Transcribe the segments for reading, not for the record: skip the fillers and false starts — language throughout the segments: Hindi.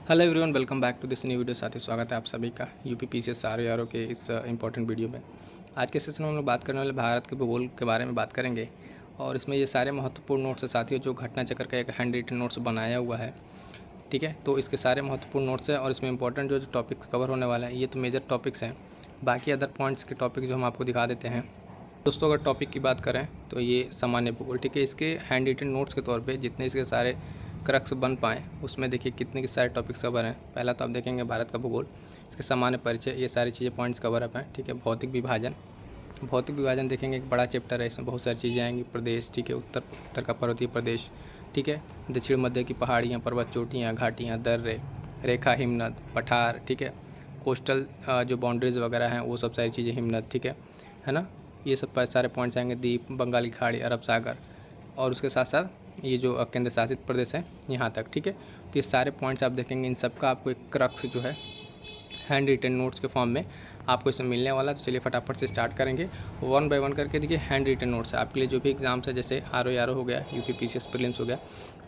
Hello everyone, welcome back to this new video. साथी स्वागत है आप सभी का यूपी पीसीएस आरओ के इस इंपॉर्टेंट वीडियो में। आज के सेशन में हम लोग बात करने वाले भारत के भूगोल के बारे में बात करेंगे और इसमें ये सारे महत्वपूर्ण नोट्स है साथियों, जो घटना चक्र का एक हैंड रिटन नोट्स बनाया हुआ है। ठीक है, तो इसके सारे महत्वपूर्ण नोट्स हैं और इसमें इंपॉर्टेंट जो टॉपिक्स कवर होने वाला है ये तो मेजर टॉपिक्स हैं। बाकी अदर पॉइंट्स के टॉपिक जो हम आपको दिखा देते हैं। दोस्तों, अगर टॉपिक की बात करें तो ये सामान्य भूगोल। ठीक है, इसके हैंड रिटन नोट्स के तौर पे जितने इसके सारे क्रक्स बन पाएँ उसमें देखिए कितने के सारे टॉपिक्स कवर हैं। पहला तो आप देखेंगे भारत का भूगोल, इसके सामान्य परिचय, ये सारी चीज़ें पॉइंट्स कवर अप हैं। ठीक है, भौतिक विभाजन देखेंगे, एक बड़ा चैप्टर है, इसमें बहुत सारी चीज़ें आएंगी। प्रदेश, ठीक है, उत्तर का पर्वतीय प्रदेश, ठीक है, दक्षिण मध्य की पहाड़ियाँ, पर्वत चोटियाँ, घाटियाँ, दर्रे, रेखा, हिमनद, पठार, ठीक है, कोस्टल जो बाउंड्रीज वगैरह हैं वो सब सारी चीज़ें, हिमनद, ठीक है ना। ये सब सारे पॉइंट्स आएंगे। द्वीप, बंगाल की खाड़ी, अरब सागर और उसके साथ साथ ये जो केंद्र शासित प्रदेश है यहाँ तक। ठीक है, तो ये सारे पॉइंट्स आप देखेंगे, इन सब का आपको एक क्रक्स जो है हैंड रिटन नोट्स के फॉर्म में आपको इसमें मिलने वाला है। तो चलिए फटाफट से स्टार्ट करेंगे वन बाय वन करके। देखिए, हैंड रिटन नोट्स है आपके लिए जो भी एग्जाम्स है, जैसे आरओ हो गया, यूपी पीसीएस प्रीलिम्स हो गया,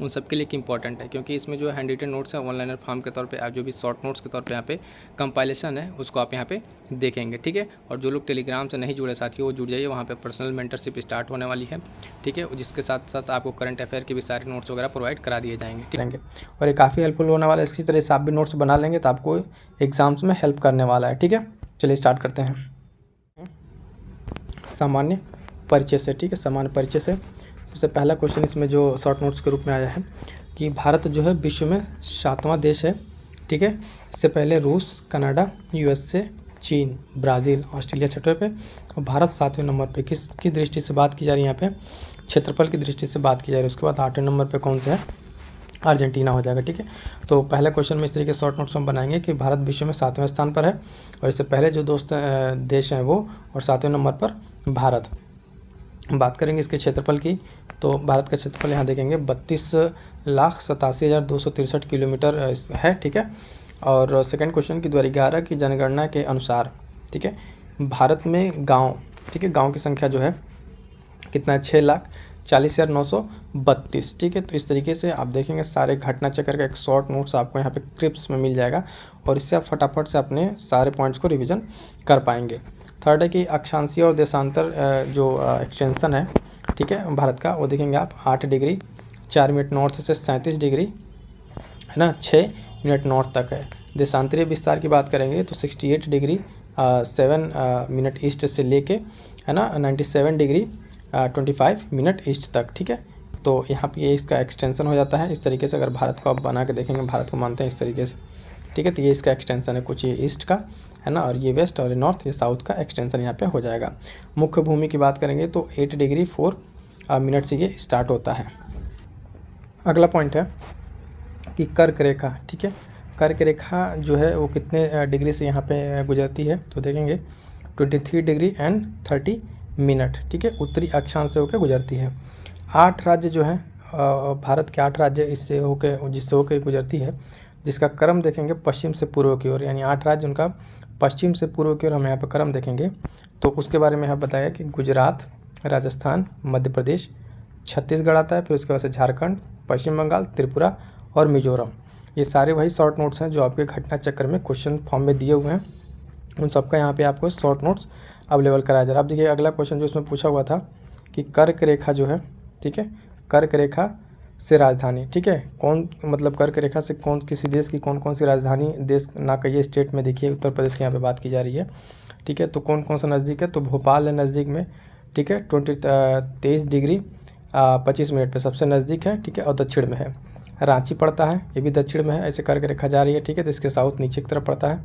उन सब के लिए एक इंपॉर्टेंट है, क्योंकि इसमें जो हैंड रिटन नोट्स है वन लाइनर फॉर्म के तौर पे आप जो भी शॉर्ट नोट्स के तौर पे यहाँ पे कंपाइलेशन है उसको आप यहाँ पे देखेंगे। ठीक है, और जो लोग टेलीग्राम से नहीं जुड़े साथी वो जुड़ जाइए, वहाँ पे पर्सनल मेंटरशिप स्टार्ट होने वाली है। ठीक है, जिसके साथ साथ आपको करंट अफेयर के भी सारे नोट्स वगैरह प्रोवाइड करा दिए जाएंगे। ठीक है, और ये काफ़ी हेल्पफुल होने वाला है। इसकी तरह से आप भी नोट्स बना लेंगे तो आपको एग्जाम्स में हेल्प करने वाला है। ठीक है, चलिए स्टार्ट करते हैं सामान्य परिचय से। ठीक है, सामान्य परिचय से सबसे पहला क्वेश्चन इसमें जो शॉर्ट नोट्स के रूप में आया है कि भारत जो है विश्व में 7वां देश है। ठीक है, इससे पहले रूस, कनाडा, यूएसए, चीन, ब्राज़ील, ऑस्ट्रेलिया 6वें पे और भारत 7वें नंबर पे। किसकी दृष्टि से बात की जा रही है यहाँ पे? क्षेत्रफल की दृष्टि से बात की जा रही है। उसके बाद 8वें नंबर पे कौन सा है? अर्जेंटीना हो जाएगा। ठीक है, तो पहले क्वेश्चन में इस तरीके शॉर्ट नोट्स हम बनाएंगे कि भारत विश्व में 7वें स्थान पर है और इससे पहले जो देश हैं वो, और 7वें नंबर पर भारत। बात करेंगे इसके क्षेत्रफल की, तो भारत का क्षेत्रफल यहाँ देखेंगे 32,87,263 किलोमीटर है। ठीक है, और सेकंड क्वेश्चन की 2011 की जनगणना के अनुसार, ठीक है, भारत में गांव, ठीक है, गांव की संख्या जो है कितना है? 6,40,932। ठीक है, तो इस तरीके से आप देखेंगे सारे घटना चक्र का एक शॉर्ट नोट्स आपको यहाँ पे क्लिप्स में मिल जाएगा और इससे आप फटाफट से अपने सारे पॉइंट्स को रिवीजन कर पाएंगे। थर्ड है कि अक्षांशीय और देशांतर जो एक्सटेंशन है, ठीक है, भारत का, वो देखेंगे आप 8 डिग्री 4 मिनट नॉर्थ से 37 डिग्री है ना 6 मिनट नॉर्थ तक है। देशांतरीय विस्तार की बात करेंगे तो 68 डिग्री 7 मिनट ईस्ट से लेके, है ना, 97 डिग्री 25 मिनट ईस्ट तक। ठीक है, तो यहाँ पे ये इसका एक्सटेंशन हो जाता है इस तरीके से। अगर भारत को आप बना के देखेंगे, भारत को मानते हैं इस तरीके से। ठीक है, तो ये इसका एक्सटेंशन है, कुछ ये ईस्ट का है ना, और ये वेस्ट और ये नॉर्थ, ये साउथ का एक्सटेंशन यहाँ पे हो जाएगा। मुख्य भूमि की बात करेंगे तो 8 डिग्री 4 मिनट से ये स्टार्ट होता है। अगला पॉइंट है कि कर्क रेखा। ठीक है, कर्क रेखा जो है वो कितने डिग्री से यहाँ पे गुजरती है? तो देखेंगे 23 डिग्री एंड 30 मिनट। ठीक है, उत्तरी अक्षांश से होकर गुजरती है। 8 राज्य जो है भारत के 8 राज्य जिससे होकर गुजरती है, जिसका क्रम देखेंगे पश्चिम से पूर्व की ओर, यानी 8 राज्य उनका पश्चिम से पूर्व की ओर हम यहाँ पर क्रम देखेंगे। तो उसके बारे में यहाँ बताया कि गुजरात, राजस्थान, मध्य प्रदेश, छत्तीसगढ़ आता है, फिर उसके बाद से झारखंड, पश्चिम बंगाल, त्रिपुरा और मिजोरम। ये सारे वही शॉर्ट नोट्स हैं जो आपके घटना चक्र में क्वेश्चन फॉर्म में दिए हुए हैं। उन सबका यहाँ पे आपको शॉर्ट नोट्स अवेलेबल कराया जा रहा है। अब देखिए अगला क्वेश्चन जो इसमें पूछा हुआ था कि कर्क रेखा जो है, ठीक है, कर्क रेखा से राजधानी, ठीक है, कौन, मतलब कर्क रेखा से कौन, किसी देश की कौन कौन सी राजधानी, देश ना कहिए, स्टेट में देखिए उत्तर प्रदेश की यहाँ पे बात की जा रही है। ठीक है, तो कौन कौन सा नज़दीक है? तो भोपाल है नज़दीक में। ठीक है, 23 डिग्री 25 मिनट पे सबसे नज़दीक है। ठीक है, और दक्षिण में है। रांची पड़ता है, ये भी दक्षिण में है, ऐसे कर्क रेखा जा रही है। ठीक है, तो इसके साउथ नीचे की तरफ पड़ता है।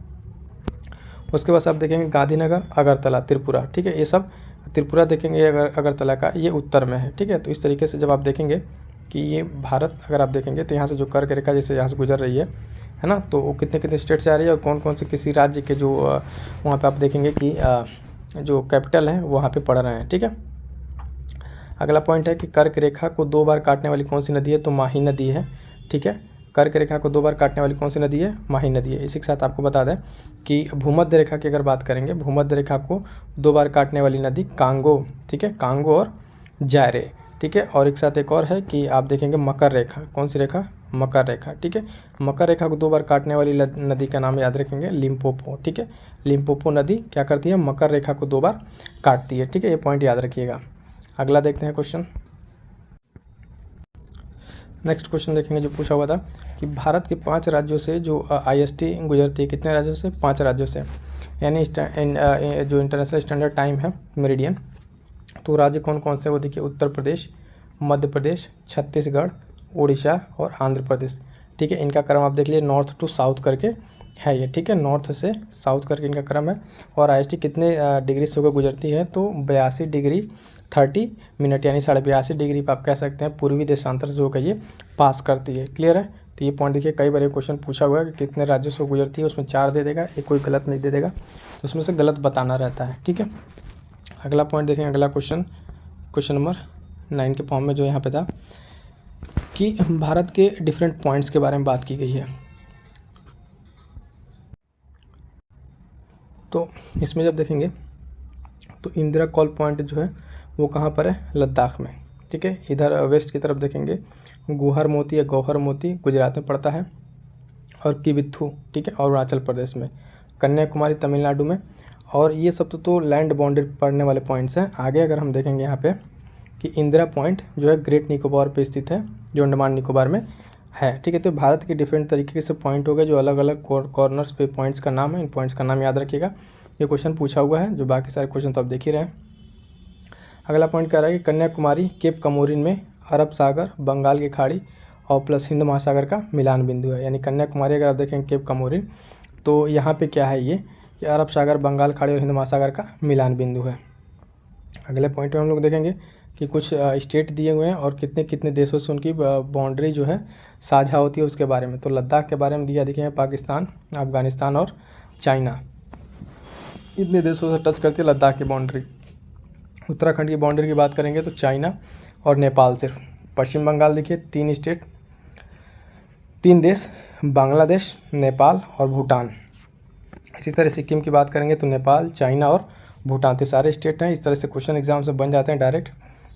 उसके बाद आप देखेंगे गांधीनगर, अगरतला, त्रिपुरा। ठीक है, ये सब त्रिपुरा देखेंगे, अगरतला का ये उत्तर में है। ठीक है, तो इस तरीके से जब आप देखेंगे कि ये भारत, अगर आप देखेंगे तो यहाँ से जो कर्क रेखा जैसे यहाँ से गुजर रही है ना, तो वो कितने कितने स्टेट से आ रही है और कौन कौन से किसी राज्य के जो वहाँ पे आप देखेंगे कि जो कैपिटल हैं वहाँ पे पड़ रहे हैं। ठीक है, अगला पॉइंट है कि कर्क रेखा को 2 बार काटने वाली कौन सी नदी है? तो माही नदी है। ठीक है, कर्क रेखा को 2 बार काटने वाली कौन सी नदी है? माही नदी है। इसी के साथ आपको बता दें कि भूमध्य रेखा की अगर बात करेंगे, भूमध्य रेखा को 2 बार काटने वाली नदी कांगो। ठीक है, कांगो और जायरे। ठीक है, और एक साथ एक और है कि आप देखेंगे मकर रेखा, कौन सी रेखा? मकर रेखा, ठीक है। मकर रेखा को 2 बार काटने वाली नदी का नाम याद रखेंगे, लिम्पोपो, ठीक है। लिम्पोपो नदी क्या करती है, मकर रेखा को 2 बार काटती है, ठीक है। ये पॉइंट याद रखिएगा। अगला देखते हैं क्वेश्चन। नेक्स्ट क्वेश्चन देखेंगे जो पूछा हुआ था कि भारत के 5 राज्यों से जो IST गुजरती है, कितने राज्यों से, 5 राज्यों से, यानी जो इंटरनेशनल स्टैंडर्ड टाइम है मेरिडियन, तो राज्य कौन कौन से, वो देखिए उत्तर प्रदेश, मध्य प्रदेश, छत्तीसगढ़, उड़ीसा और आंध्र प्रदेश, ठीक है। इनका क्रम आप देख लीजिए, नॉर्थ टू साउथ करके है ये, ठीक है। नॉर्थ से साउथ करके इनका क्रम है। और IST कितने डिग्री से होकर गुजरती है, तो 82 डिग्री 30 मिनट, यानी 82.5 डिग्री पर आप कह सकते हैं पूर्वी देशांतर से होकर ये पास करती है। क्लियर है। तो ये पॉइंट देखिए, कई बार ये क्वेश्चन पूछा हुआ है कि कितने राज्यों से गुजरती है, उसमें 4 दे देगा, एक कोई गलत नहीं दे देगा, तो उसमें से गलत बताना रहता है, ठीक है। अगला पॉइंट देखेंगे, अगला क्वेश्चन नंबर 9 के फॉर्म में जो यहाँ पे था कि भारत के डिफरेंट पॉइंट्स के बारे में बात की गई है। तो इसमें जब देखेंगे तो इंदिरा कॉल पॉइंट जो है वो कहाँ पर है, लद्दाख में, ठीक है। इधर वेस्ट की तरफ देखेंगे, गुहर मोती या गौहर मोती गुजरात में पड़ता है, और किबिथु, ठीक है, और अरुणाचल प्रदेश में, कन्याकुमारी तमिलनाडु में। और ये सब तो लैंड बाउंड्री पड़ने वाले पॉइंट्स हैं। आगे अगर हम देखेंगे यहाँ पे कि इंदिरा पॉइंट जो है ग्रेट निकोबार पे स्थित है, जो अंडमान निकोबार में है, ठीक है। तो भारत के डिफरेंट तरीके से पॉइंट हो गए जो अलग अलग कॉर्नर्स पे पॉइंट्स का नाम है। इन पॉइंट्स का नाम याद रखिएगा, ये क्वेश्चन पूछा हुआ है, जो बाकी सारे क्वेश्चन तो आप देख ही रहे हैं। अगला पॉइंट कह रहा है कि कन्याकुमारी केप कमोरिन में अरब सागर, बंगाल की खाड़ी और प्लस हिंद महासागर का मिलान बिंदु है। यानी कन्याकुमारी अगर आप देखें केप कमोरिन, तो यहाँ पे क्या है, ये कि अरब सागर, बंगाल खाड़ी और हिंद महासागर का मिलान बिंदु है। अगले पॉइंट में हम लोग देखेंगे कि कुछ स्टेट दिए हुए हैं और कितने कितने देशों से उनकी बाउंड्री जो है साझा होती है उसके बारे में। तो लद्दाख के बारे में दिया देखेंगे, पाकिस्तान, अफगानिस्तान और चाइना, इतने देशों से टच करती है लद्दाख की बाउंड्री। उत्तराखंड की बाउंड्री की बात करेंगे तो चाइना और नेपाल सिर्फ। पश्चिम बंगाल देखिए 3 स्टेट, 3 देश, बांग्लादेश, नेपाल और भूटान। इसी तरह सिक्किम की बात करेंगे तो नेपाल, चाइना और भूटान, तो सारे स्टेट हैं। इस तरह से क्वेश्चन एग्जाम से बन जाते हैं डायरेक्ट।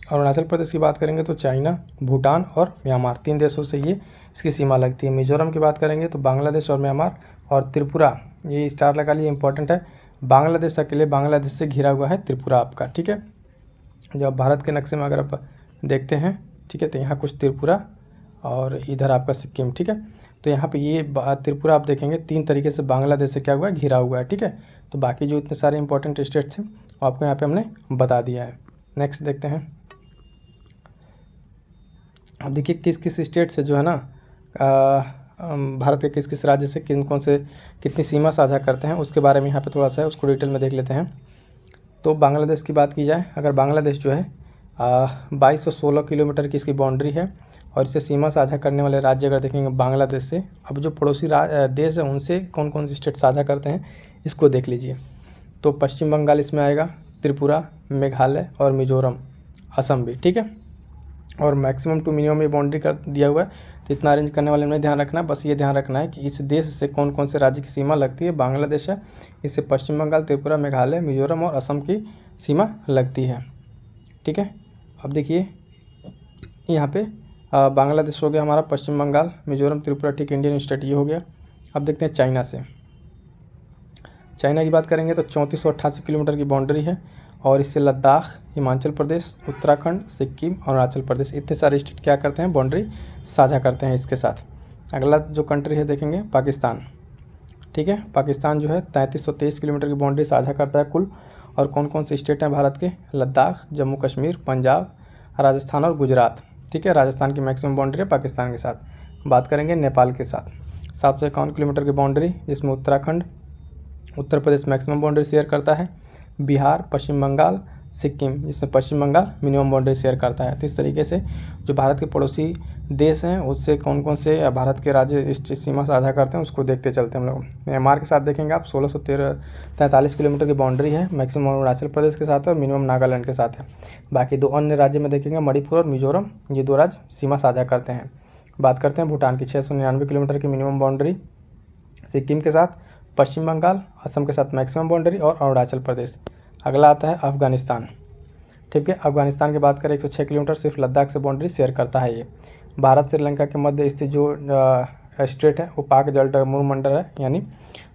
अरुणाचल प्रदेश की बात करेंगे तो चाइना, भूटान और म्यांमार, 3 देशों से ये इसकी सीमा लगती है। मिजोरम की बात करेंगे तो बांग्लादेश और म्यांमार और त्रिपुरा, ये स्टार लगा लिए, इंपॉर्टेंट है। बांग्लादेश अकेले बांग्लादेश से घिरा हुआ है त्रिपुरा आपका, ठीक है। जब भारत के नक्शे में अगर आप देखते हैं, ठीक है, तो यहाँ कुछ त्रिपुरा और इधर आपका सिक्किम, ठीक है। तो यहाँ पे ये त्रिपुरा आप देखेंगे 3 तरीके से बांग्लादेश से क्या हुआ है, घिरा हुआ है, ठीक है। तो बाकी जो इतने सारे इंपॉर्टेंट स्टेट थे वो आपको यहाँ पे हमने बता दिया है। नेक्स्ट देखते हैं। अब देखिए किस किस स्टेट से जो है ना भारत के किस किस राज्य से कौन से कितनी सीमा साझा करते हैं उसके बारे में यहाँ पे थोड़ा सा है, उसको डिटेल में देख लेते हैं। तो बांग्लादेश की बात की जाए, अगर बांग्लादेश जो है 2216 किलोमीटर की इसकी बाउंड्री है, और इससे सीमा साझा करने वाले राज्य अगर देखेंगे बांग्लादेश से, अब जो पड़ोसी देश है उनसे कौन कौन से स्टेट साझा करते हैं इसको देख लीजिए। तो पश्चिम बंगाल इसमें आएगा, त्रिपुरा, मेघालय और मिजोरम, असम भी, ठीक है। और मैक्सिमम टू मिनिमम ये बाउंड्री का दिया हुआ है, तो इतना अरेंज करने वाले में ध्यान रखना है, बस ये ध्यान रखना है कि इस देश से कौन कौन से राज्य की सीमा लगती है। बांग्लादेश है, इससे पश्चिम बंगाल, त्रिपुरा, मेघालय, मिजोरम और असम की सीमा लगती है, ठीक है। अब देखिए यहाँ पे बांग्लादेश हो गया हमारा, पश्चिम बंगाल, मिजोरम, त्रिपुरा, ठीक, इंडियन स्टेट ये हो गया। अब देखते हैं चाइना से। चाइना की बात करेंगे तो 3488 किलोमीटर की बाउंड्री है, और इससे लद्दाख, हिमाचल प्रदेश, उत्तराखंड, सिक्किम और अरुणाचल प्रदेश, इतने सारे स्टेट क्या करते हैं, बाउंड्री साझा करते हैं इसके साथ। अगला जो कंट्री है देखेंगे पाकिस्तान, ठीक है। पाकिस्तान जो है 3323 किलोमीटर की बाउंड्री साझा करता है कुल। और कौन कौन से स्टेट हैं भारत के, लद्दाख, जम्मू कश्मीर, पंजाब, राजस्थान और गुजरात, ठीक है। राजस्थान की मैक्सिमम बाउंड्री है पाकिस्तान के साथ। बात करेंगे नेपाल के साथ, 751 किलोमीटर की बाउंड्री, जिसमें Uttarakhand, Uttar Pradesh maximum boundary share करता है, बिहार, पश्चिम बंगाल, सिक्किम, जिसमें पश्चिम बंगाल मिनिमम बाउंड्री शेयर करता है। तो इस तरीके से जो भारत के पड़ोसी देश हैं उससे कौन कौन से भारत के राज्य इस सीमा साझा करते हैं उसको देखते चलते हैं हम लोग। म्यांमार के साथ देखेंगे आप 1643 किलोमीटर की बाउंड्री है, मैक्सिमम अरुणाचल प्रदेश के साथ है और मिनिमम नागालैंड के साथ है। बाकी 2 अन्य राज्य में देखेंगे मणिपुर और मिजोरम, ये 2 राज्य सीमा साझा करते हैं। बात करते हैं भूटान की, 699 किलोमीटर की मिनिमम बाउंड्री, सिक्किम के साथ, पश्चिम बंगाल, असम के साथ मैक्सिमम बाउंड्री और अरुणाचल प्रदेश। अगला आता है अफगानिस्तान, ठीक है। अफगानिस्तान की बात करें 106 किलोमीटर, सिर्फ लद्दाख से बाउंड्री शेयर करता है ये। भारत श्रीलंका के मध्य स्थित जो स्टेट है वो पाक जल मंडल है, यानी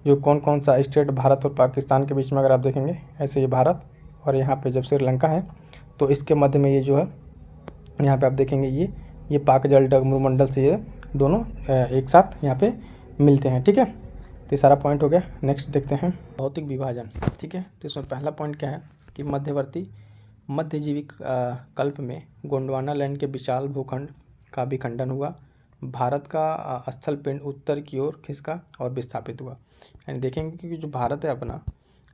जो कौन कौन सा स्टेट भारत और पाकिस्तान के बीच में अगर आप देखेंगे ऐसे ये भारत और यहाँ पे जब श्रीलंका है तो इसके मध्य में ये जो है यहाँ पे आप देखेंगे ये पाक जल मंडल से ये दोनों एक साथ यहाँ पे मिलते हैं। ठीक है, तो ये सारा पॉइंट हो गया। नेक्स्ट देखते हैं भौतिक विभाजन। ठीक है, तो इसमें पहला पॉइंट क्या है कि मध्यवर्ती मध्यजीवी कल्प में गोंडवाना लैंड के विशाल भूखंड का विखंडन हुआ। भारत का स्थल पिंड उत्तर की ओर खिसका और विस्थापित हुआ। यानी देखेंगे कि जो भारत है अपना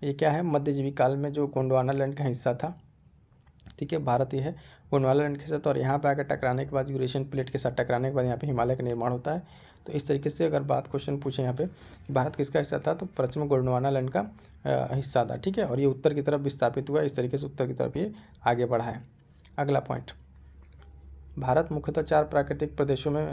ये क्या है, मध्यजीवी काल में जो गोंडवाना लैंड का हिस्सा था। ठीक है, भारत ये है गोंडवाना लैंड के साथ, और यहाँ पे आकर टकराने के बाद यूरेशियन प्लेट के साथ टकराने के बाद यहाँ पे हिमालय का निर्माण होता है। तो इस तरीके से अगर बात क्वेश्चन पूछे यहाँ पे भारत किसका हिस्सा था, तो पश्चिम गोंडवाना लैंड का हिस्सा था। ठीक है, और ये उत्तर की तरफ विस्थापित हुआ, इस तरीके से उत्तर की तरफ ये आगे बढ़ा है। अगला पॉइंट, भारत मुख्यतः 4 प्राकृतिक प्रदेशों में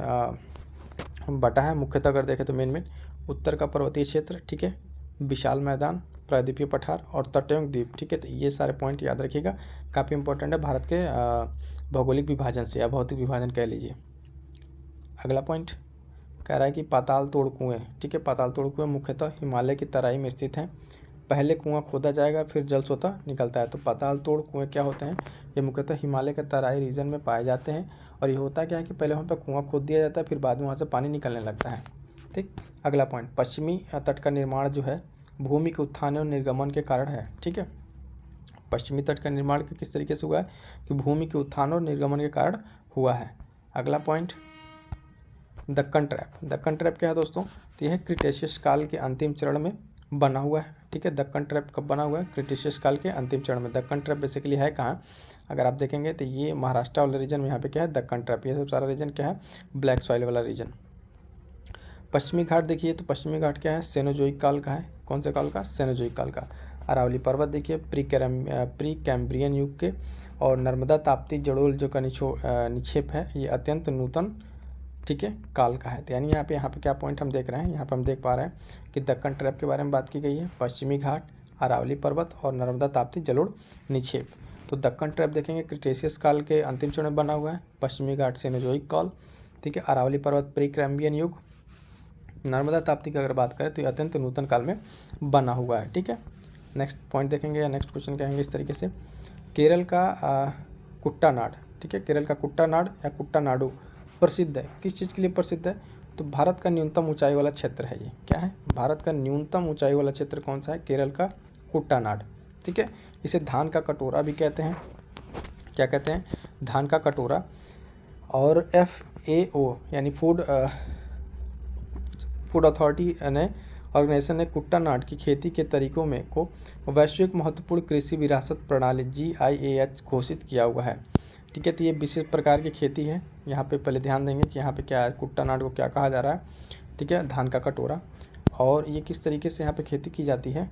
बटा है। मुख्यतः अगर देखें तो मेन उत्तर का पर्वतीय क्षेत्र, ठीक है, विशाल मैदान, प्रायद्वीपीय पठार और तटों द्वीप। ठीक है, तो ये सारे पॉइंट याद रखिएगा, काफ़ी इंपॉर्टेंट है भारत के भौगोलिक विभाजन से या भौतिक विभाजन कह लीजिए। अगला पॉइंट कह रहा है कि पाताल तोड़ कुएँ। ठीक है, पाताल तोड़ कुएँ मुख्यतः हिमालय की तराई में स्थित हैं। पहले कुआं खोदा जाएगा फिर जल स्वतः निकलता है। तो पाताल तोड़ कुएँ क्या होते हैं, ये मुख्यतः हिमालय के तराई रीजन में पाए जाते हैं। और ये होता क्या है कि पहले वहाँ पर कुआं खोद दिया जाता है, फिर बाद में वहाँ से पानी निकलने लगता है। ठीक, अगला पॉइंट, पश्चिमी तट का निर्माण जो है भूमि के उत्थान और निर्गमन के कारण है। ठीक है, पश्चिमी तट का निर्माण किस तरीके से हुआ है कि भूमि के उत्थान और निर्गमन के कारण हुआ है। अगला point, Deccan trap. Deccan trap क्या है दोस्तों, तो यह क्रिटेशियस काल के अंतिम चरण में बना हुआ है। ठीक है, दक्कन ट्रैप कब बना हुआ है, क्रिटेशियस काल के अंतिम चरण में। दक्कन ट्रैप बेसिकली है कहाँ, अगर आप देखेंगे तो ये महाराष्ट्र वाला रीजन में यहाँ पे क्या है, दक्कन ट्रैप। ये सब सारा रीजन क्या है, ब्लैक सॉइल वाला रीजन। पश्चिमी घाट देखिए, तो पश्चिमी घाट क्या है, सेनोजोइक काल का है। कौन से काल का, सेनोजोइक काल का। अरावली पर्वत देखिए प्री कैम्ब्रियन युग के। और नर्मदा ताप्ती जड़ोल जो का निक्षेप है ये अत्यंत नूतन, ठीक है, काल का है। तो यानी यहाँ पे क्या पॉइंट हम देख रहे हैं, यहाँ पे हम देख पा रहे हैं कि दक्कन ट्रैप के बारे में बात की गई है, पश्चिमी घाट, अरावली पर्वत और नर्मदा ताप्ती जलोढ़ निक्षेप। तो दक्कन ट्रैप देखेंगे क्रिटेशियस काल के अंतिम चरण में बना हुआ है, पश्चिमी घाट सेनोजोइक काल, ठीक है, अरावली पर्वत प्री कैम्ब्रियन युग, नर्मदा ताप्ती की अगर बात करें तो ये अत्यंत नूतन काल में बना हुआ है। ठीक है, नेक्स्ट पॉइंट देखेंगे या नेक्स्ट क्वेश्चन कहेंगे इस तरीके से, केरल का कुट्टानाड। ठीक है, केरल का कुट्टानाड या कुट्टानाडु प्रसिद्ध है, किस चीज़ के लिए प्रसिद्ध है, तो भारत का न्यूनतम ऊंचाई वाला क्षेत्र है। ये क्या है, भारत का न्यूनतम ऊंचाई वाला क्षेत्र कौन सा है, केरल का कुट्टानाड। ठीक है, इसे धान का कटोरा भी कहते हैं। क्या कहते हैं, धान का कटोरा। और FAO यानी फूड अथॉरिटी ने ऑर्गेनाइजेशन ने कुट्टानाड की खेती के तरीकों में को वैश्विक महत्वपूर्ण कृषि विरासत प्रणाली GIAH घोषित किया हुआ है। ठीक है, तो ये विशेष प्रकार की खेती है। यहाँ पे पहले ध्यान देंगे कि यहाँ पे क्या है, कुट्टानाड को क्या कहा जा रहा है। ठीक है, धान का कटोरा। और ये किस तरीके से यहाँ पे खेती की जाती है,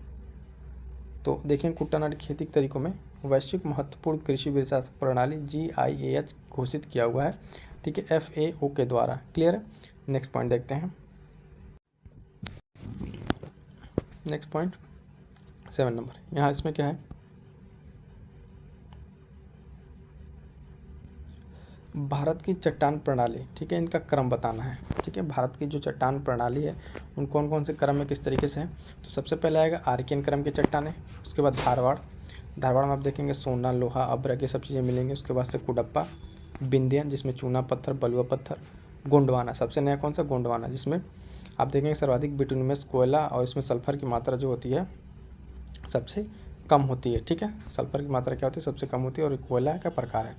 तो देखें कुट्टानाड की खेती के तरीकों में वैश्विक महत्वपूर्ण कृषि विरासत प्रणाली GIAH घोषित किया हुआ है। ठीक है, FAO के द्वारा। क्लियर है, नेक्स्ट पॉइंट देखते हैं। नेक्स्ट पॉइंट 7 नंबर, यहाँ इसमें क्या है, भारत की चट्टान प्रणाली। ठीक है, इनका क्रम बताना है। ठीक है, भारत की जो चट्टान प्रणाली है उन कौन कौन से क्रम में किस तरीके से है, तो सबसे पहले आएगा आर्कियन क्रम की चट्टानें, उसके बाद धारवाड़ में आप देखेंगे सोना, लोहा, अभ्रक ये सब चीज़ें मिलेंगी। उसके बाद से कुडप्पा, बिंदियन जिसमें चूना पत्थर, बलुआ पत्थर, गोंडवाना, सबसे नया कौन सा, गोंडवाना, जिसमें आप देखेंगे सर्वाधिक बिटुमिनस कोयला और इसमें सल्फर की मात्रा जो होती है सबसे कम होती है। ठीक है, सल्फर की मात्रा क्या होती है, सबसे कम होती है, और कोयला का प्रकार है।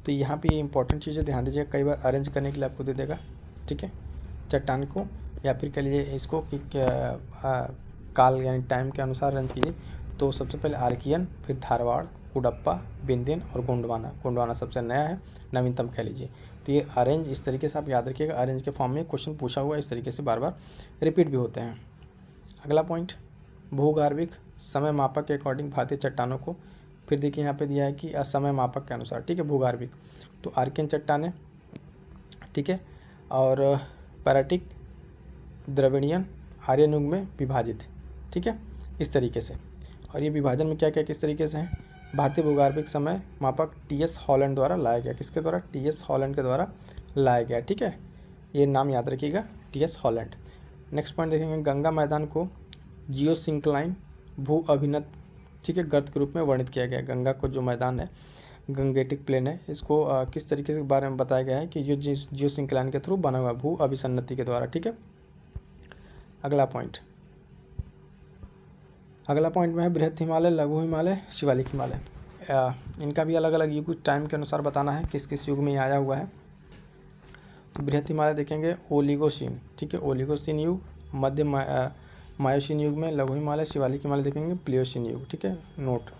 तो यहाँ पे ये इंपॉर्टेंट चीज़ें ध्यान दीजिएगा, कई बार अरेंज करने के लिए आपको दे देगा। ठीक है, चट्टान को या फिर कह लीजिए इसको कि काल यानी टाइम के अनुसार अरेंज कीजिए। तो सबसे पहले आर्कियन, फिर धारवाड़, कुडप्पा, बिंदियन और गोंडवाना सबसे नया है, नवीनतम कह लीजिए। तो ये अरेंज इस तरीके से आप याद रखिएगा, अरेंज के फॉर्म में क्वेश्चन पूछा हुआ इस तरीके से बार बार रिपीट भी होते हैं। अगला पॉइंट, भूगार्भिक समय मापक के अकॉर्डिंग भारतीय चट्टानों को, फिर देखिए यहाँ पे दिया है कि समय मापक के अनुसार। ठीक है, भूगार्भिक तो आर्कियन चट्टानें, ठीक है, और पैराटिक, द्रविड़ियन, आर्यन युग में विभाजित। ठीक है, इस तरीके से। और ये विभाजन में क्या क्या किस तरीके से है, भारतीय भूगार्भिक समय मापक TS हॉलैंड द्वारा लाया गया, किसके द्वारा, TS हॉलैंड के द्वारा लाया गया। ठीक है, ये नाम याद रखिएगा, टी.एस. हॉलैंड। नेक्स्ट पॉइंट देखेंगे, गंगा मैदान को जियोसिंक्लाइन भू अभिनत, ठीक है, गर्त के रूप में वर्णित किया गया है। गंगा को जो मैदान है, गंगेटिक प्लेन है, इसको किस तरीके से बारे में बताया गया है कि ये जियोसिंक्लाइन के थ्रू बना हुआ भू अभिसन्नति के द्वारा। ठीक है, अगला पॉइंट में है बृहद हिमालय, लघु हिमालय, शिवालिक हिमालय। इनका भी अलग अलग युग टाइम के अनुसार बताना है किस किस युग में ये आया हुआ है। तो बृहद हिमालय देखेंगे ओलिगोसीन, ठीक है, ओलिगोसीन युग, मध्य मायोसीन युग में। लघु हिमालय, शिवालिक हिमालय देखेंगे प्लियोसीन युग। ठीक है, नोट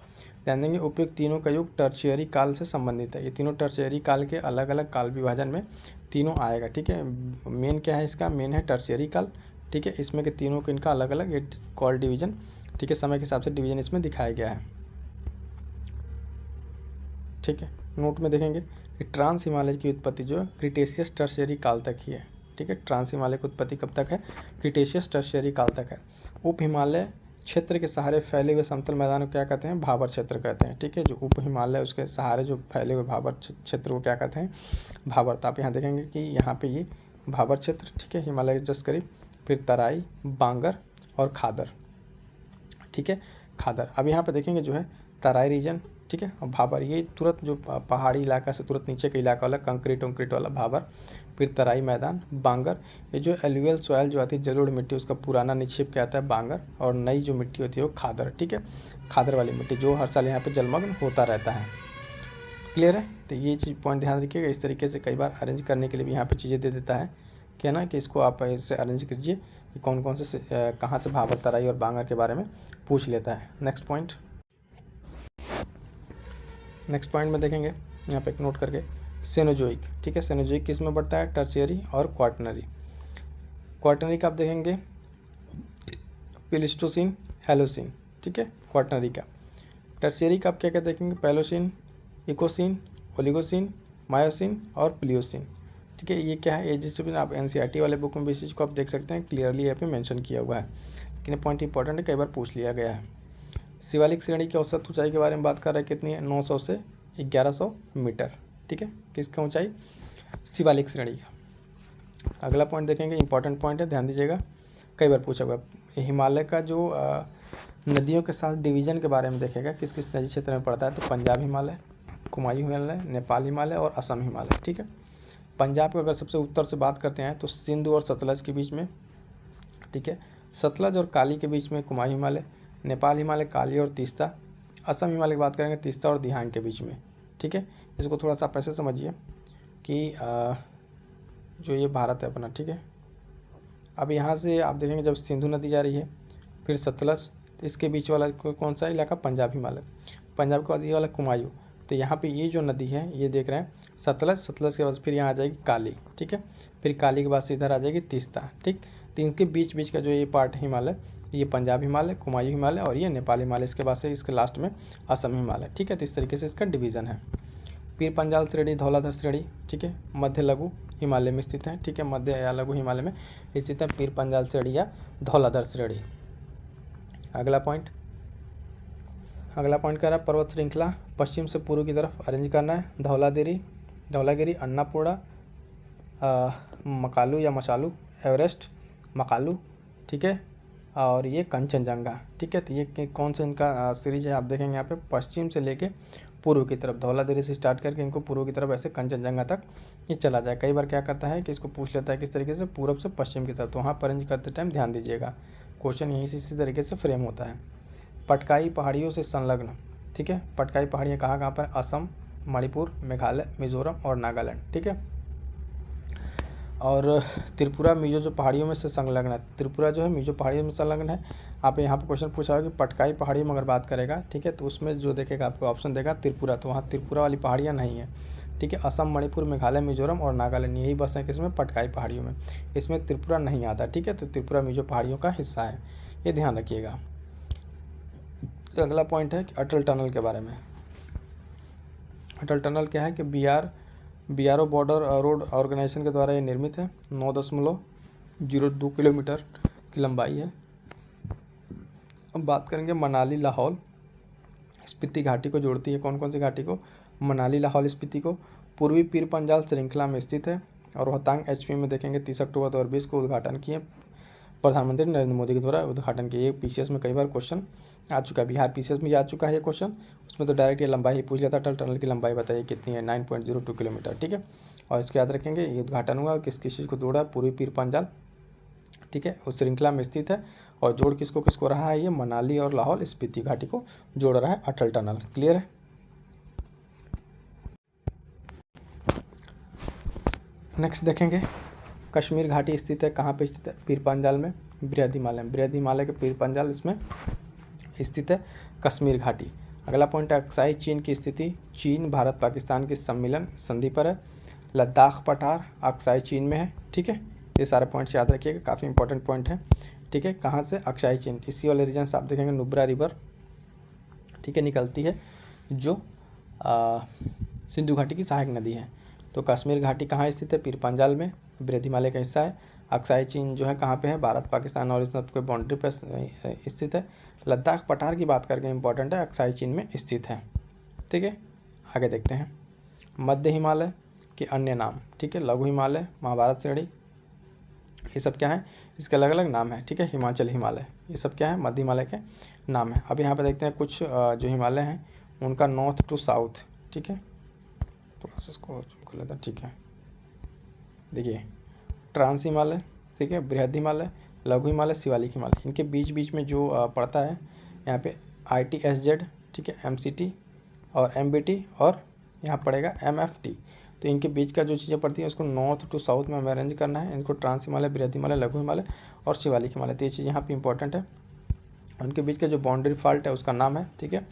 ध्यान देंगे, उपयुक्त तीनों का युग टर्शियरी काल से संबंधित है। ये तीनों टर्शियरी काल के अलग अलग काल विभाजन में तीनों आएगा। ठीक है, मेन क्या है इसका, मेन है टर्शियरी काल। ठीक है, इसमें के तीनों को इनका अलग अलग कॉल डिवीजन, ठीक है, समय के हिसाब से डिवीजन इसमें दिखाया गया है। ठीक है, नोट में देखेंगे कि ट्रांस हिमालय की उत्पत्ति जो है क्रिटेशियस टर्शियरी काल तक ही है। ठीक है, ट्रांस हिमालय की उत्पत्ति कब तक है, क्रिटेशियस टर्शियरी काल तक है। उप हिमालय क्षेत्र के सहारे फैले हुए समतल मैदान को क्या कहते हैं, भाबर क्षेत्र कहते हैं। ठीक है, जो उप हिमालय उसके सहारे जो फैले हुए भाबर क्षेत्र को क्या कहते हैं, भाबर। तो आप यहाँ देखेंगे कि यहाँ पे ये भाबर क्षेत्र, ठीक है, हिमालय के जस्ट करीब, फिर तराई, बांगर और खादर। ठीक है, खादर। अब यहाँ पे देखेंगे जो है तराई रीजन, ठीक है, और भाबर, ये तुरंत जो पहाड़ी इलाका से तुरंत नीचे का इलाका वाला कंक्रीट वंक्रीट वाला भाबर, फिर तराई मैदान, बांगर। ये जो एलुवियल सॉइल जो आती है, जलोढ़ मिट्टी, उसका पुराना निक्षेप क्या आता है, बांगर, और नई जो मिट्टी होती है वो खादर। ठीक है, खादर वाली मिट्टी जो हर साल यहाँ पे जलमग्न होता रहता है। क्लियर है, तो ये चीज़ पॉइंट ध्यान रखिएगा। इस तरीके से कई बार अरेंज करने के लिए भी यहाँ पे चीज़ें दे देता है, क्या ना, कि इसको आप इससे अरेंज कीजिए कि कौन कौन से कहाँ से भाबर, तराई और बांगर के बारे में पूछ लेता है। नेक्स्ट पॉइंट में देखेंगे यहाँ पे एक नोट करके, सेनोजोइक। ठीक है, सेनोजोइक किस में बढ़ता है, टर्शियरी और क्वाटरनरी। क्वाटरनरी का आप देखेंगे प्लीस्टोसीन, हेलोसीन। ठीक है, क्वाटरनरी का। टर्शियरी का आप क्या क्या देखेंगे, पैलोसीन, इकोसीन, ओलिगोसीन, मायोसीन और प्लियोसीन। ठीक है, ये क्या है, ये डिस्ट्रीब्यूशन आप एनसीईआरटी वाले बुक में भी इस चीज़ को आप देख सकते हैं, क्लियरली यहाँ पे मेंशन किया हुआ है। लेकिन ये पॉइंट इंपॉर्टेंट है, कई बार पूछ लिया गया है। शिवालिक श्रेणी की औसत ऊंचाई के बारे में बात कर रहे हैं, कितनी है, 900 से 1100 मीटर। ठीक है, किसका ऊंचाई, शिवालिक श्रेणी का। अगला पॉइंट देखेंगे, इंपॉर्टेंट पॉइंट है, ध्यान दीजिएगा, कई बार पूछा हुआ। हिमालय का जो नदियों के साथ डिवीजन के बारे में देखेगा, किस किस नदी क्षेत्र में पड़ता है, तो पंजाब हिमालय, कुमायूं हिमालय, नेपाल हिमालय और असम हिमालय। ठीक है, पंजाब को अगर सबसे उत्तर से बात करते हैं तो सिंधु और सतलज के बीच में, ठीक है, सतलज और काली के बीच में कुमायूं हिमालय, नेपाल हिमालय काली और तीस्ता, असम हिमालय की बात करेंगे तीस्ता और दिहांग के बीच में। ठीक है, इसको थोड़ा सा आप ऐसे समझिए कि जो ये भारत है अपना, ठीक है, अब यहाँ से आप देखेंगे जब सिंधु नदी जा रही है, फिर सतलज, तो इसके बीच वाला कौन सा इलाका, पंजाब हिमालय, पंजाब के बाद ये वाला कुमायूं। तो यहाँ पे ये जो नदी है, ये देख रहे हैं सतलज, सतलज के बाद फिर यहाँ आ जाएगी काली। ठीक है, फिर काली के बाद से इधर आ जाएगी तीस्ता। ठीक, तो इनके बीच का जो ये पार्ट हिमालय, ये पंजाब हिमालय, कुमायूं हिमालय और ये नेपाल हिमालय, इसके बाद से इसके लास्ट में असम हिमालय। ठीक है, तो इस तरीके से इसका डिवीज़न है। पीर पंजाल श्रेणी, धौलाधर श्रेणी, ठीक है, मध्य लघु हिमालय में स्थित है। ठीक है, मध्य या लघु हिमालय में स्थित है पीर पंजाल श्रेणी या धौलाधर श्रेणी। अगला पॉइंट कह रहा है पर्वत श्रृंखला पश्चिम से पूर्व की तरफ अरेंज करना है। धौलागिरी, अन्नपूर्णा, मकालू या मशालू, एवरेस्ट, मकालू, ठीक है, और ये कंचनजंगा। ठीक है, तो ये कौन सा इनका सीरीज है, आप देखेंगे यहाँ पे पश्चिम से लेके पूर्व की तरफ, धौलागिरी से स्टार्ट करके इनको पूर्व की तरफ ऐसे कंचनजंगा तक ये चला जाए। कई बार क्या करता है कि इसको पूछ लेता है किस तरीके से, पूर्व से पश्चिम की तरफ, तो वहाँ पर अरेंज करते टाइम ध्यान दीजिएगा, क्वेश्चन यहीं से इसी तरीके से फ्रेम होता है। पटकाई पहाड़ियों से संलग्न, ठीक है, पटकाई पहाड़ियाँ कहाँ पर, असम, मणिपुर, मेघालय, मिजोरम और नागालैंड। ठीक है, और त्रिपुरा मिजो जो पहाड़ियों में से संलग्न है, त्रिपुरा जो है मिजो पहाड़ियों में संलग्न है। आप यहाँ पे क्वेश्चन पूछा होगा कि पटकाई पहाड़ियों में अगर बात करेगा, ठीक है, तो उसमें जो देखेगा आपको ऑप्शन देगा त्रिपुरा, तो वहाँ त्रिपुरा वाली पहाड़ियाँ नहीं है। ठीक है, असम, मणिपुर, मेघालय, मिजोरम और नागालैंड यही बस है किसमें, पटकाई पहाड़ियों में, इसमें त्रिपुरा नहीं आता। ठीक है, तो त्रिपुरा मिजो पहाड़ियों का हिस्सा है, ये ध्यान रखिएगा। अगला पॉइंट है कि अटल टनल के बारे में। अटल टनल क्या है कि BRO बॉर्डर रोड ऑर्गेनाइजेशन के द्वारा ये निर्मित है। 9.02 किलोमीटर की लंबाई है। अब बात करेंगे मनाली लाहौल स्पीति घाटी को जोड़ती है। कौन कौन सी घाटी को, मनाली लाहौल स्पीति को। पूर्वी पीर पंजाल श्रृंखला में स्थित है और रोहतांग एचपी में देखेंगे 30 अक्टूबर 2020 को उद्घाटन किए प्रधानमंत्री नरेंद्र मोदी के द्वारा उद्घाटन किए। ये पीसीएस में कई बार क्वेश्चन आ चुका है, बिहार पीसीएस में आ चुका है ये क्वेश्चन। उसमें तो डायरेक्ट ये लंबाई ही पूछ लिया था, अटल टनल की लंबाई बताइए कितनी है, 9.02 किलोमीटर। ठीक है, और इसको याद रखेंगे ये उद्घाटन हुआ किस किस चीज़ को जोड़ा, पूर्वी पीर पंजाल, ठीक है, उस श्रृंखला में स्थित है। और जोड़ किसको किसको रहा है, ये मनाली और लाहौल स्पीति घाटी को जोड़ रहा है अटल टनल। क्लियर है। नेक्स्ट देखेंगे कश्मीर घाटी स्थित है, कहाँ पे स्थित है, पीर पंजाल में, बृहद हिमालय में, बृहद हिमालय के पीर पंजाल इसमें स्थित है कश्मीर घाटी। अगला पॉइंट है अक्साई चीन की स्थिति, चीन भारत पाकिस्तान की सम्मिलन संधि पर है। लद्दाख पठार अक्साई चीन में है। ठीक है, ये सारे पॉइंट्स याद रखिएगा, काफ़ी इंपॉर्टेंट पॉइंट है। ठीक है, कहाँ से, अक्साई चीन, इसी वाले रीजन से आप देखेंगे नुब्रा रिवर, ठीक है, निकलती है जो सिंधु घाटी की सहायक नदी है। तो कश्मीर घाटी कहाँ स्थित है, पीर पंजाल में, बृहद हिमालय का हिस्सा है। अक्साई चीन जो है कहाँ पे है, भारत पाकिस्तान और इस सबके बाउंड्री पर स्थित है। लद्दाख पठार की बात करके इंपॉर्टेंट है, अक्साई चीन में स्थित है। ठीक है, आगे देखते हैं मध्य हिमालय के अन्य नाम। ठीक है, लघु हिमालय, महाभारत श्रेणी, ये सब क्या है, इसके अलग अलग नाम है। ठीक है, हिमाचल हिमालय, ये सब क्या है, मध्य हिमालय के नाम है। अब यहाँ पे देखते हैं कुछ जो हिमालय हैं उनका नॉर्थ टू साउथ। ठीक है, थोड़ा सा इसको खोल लेता, ठीक है, देखिए ट्रांस हिमालय, ठीक है, बृहद हिमालय, लघु हिमालय, शिवालिक हिमालय, इनके बीच बीच में जो पड़ता है यहाँ पे ITSZ, ठीक है, MCT और MBT, और यहाँ पड़ेगा MFT। तो इनके बीच का जो चीज़ें पड़ती है उसको नॉर्थ टू साउथ में हमें अरेंज करना है। इनको ट्रांस हिमालय, बृहद हिमालय, लघु हिमालय और शिवालिक हिमालय, तो ये चीज़ यहाँ पे इंपॉर्टेंट है। उनके बीच का जो बाउंड्री फॉल्ट है उसका नाम है, ठीक है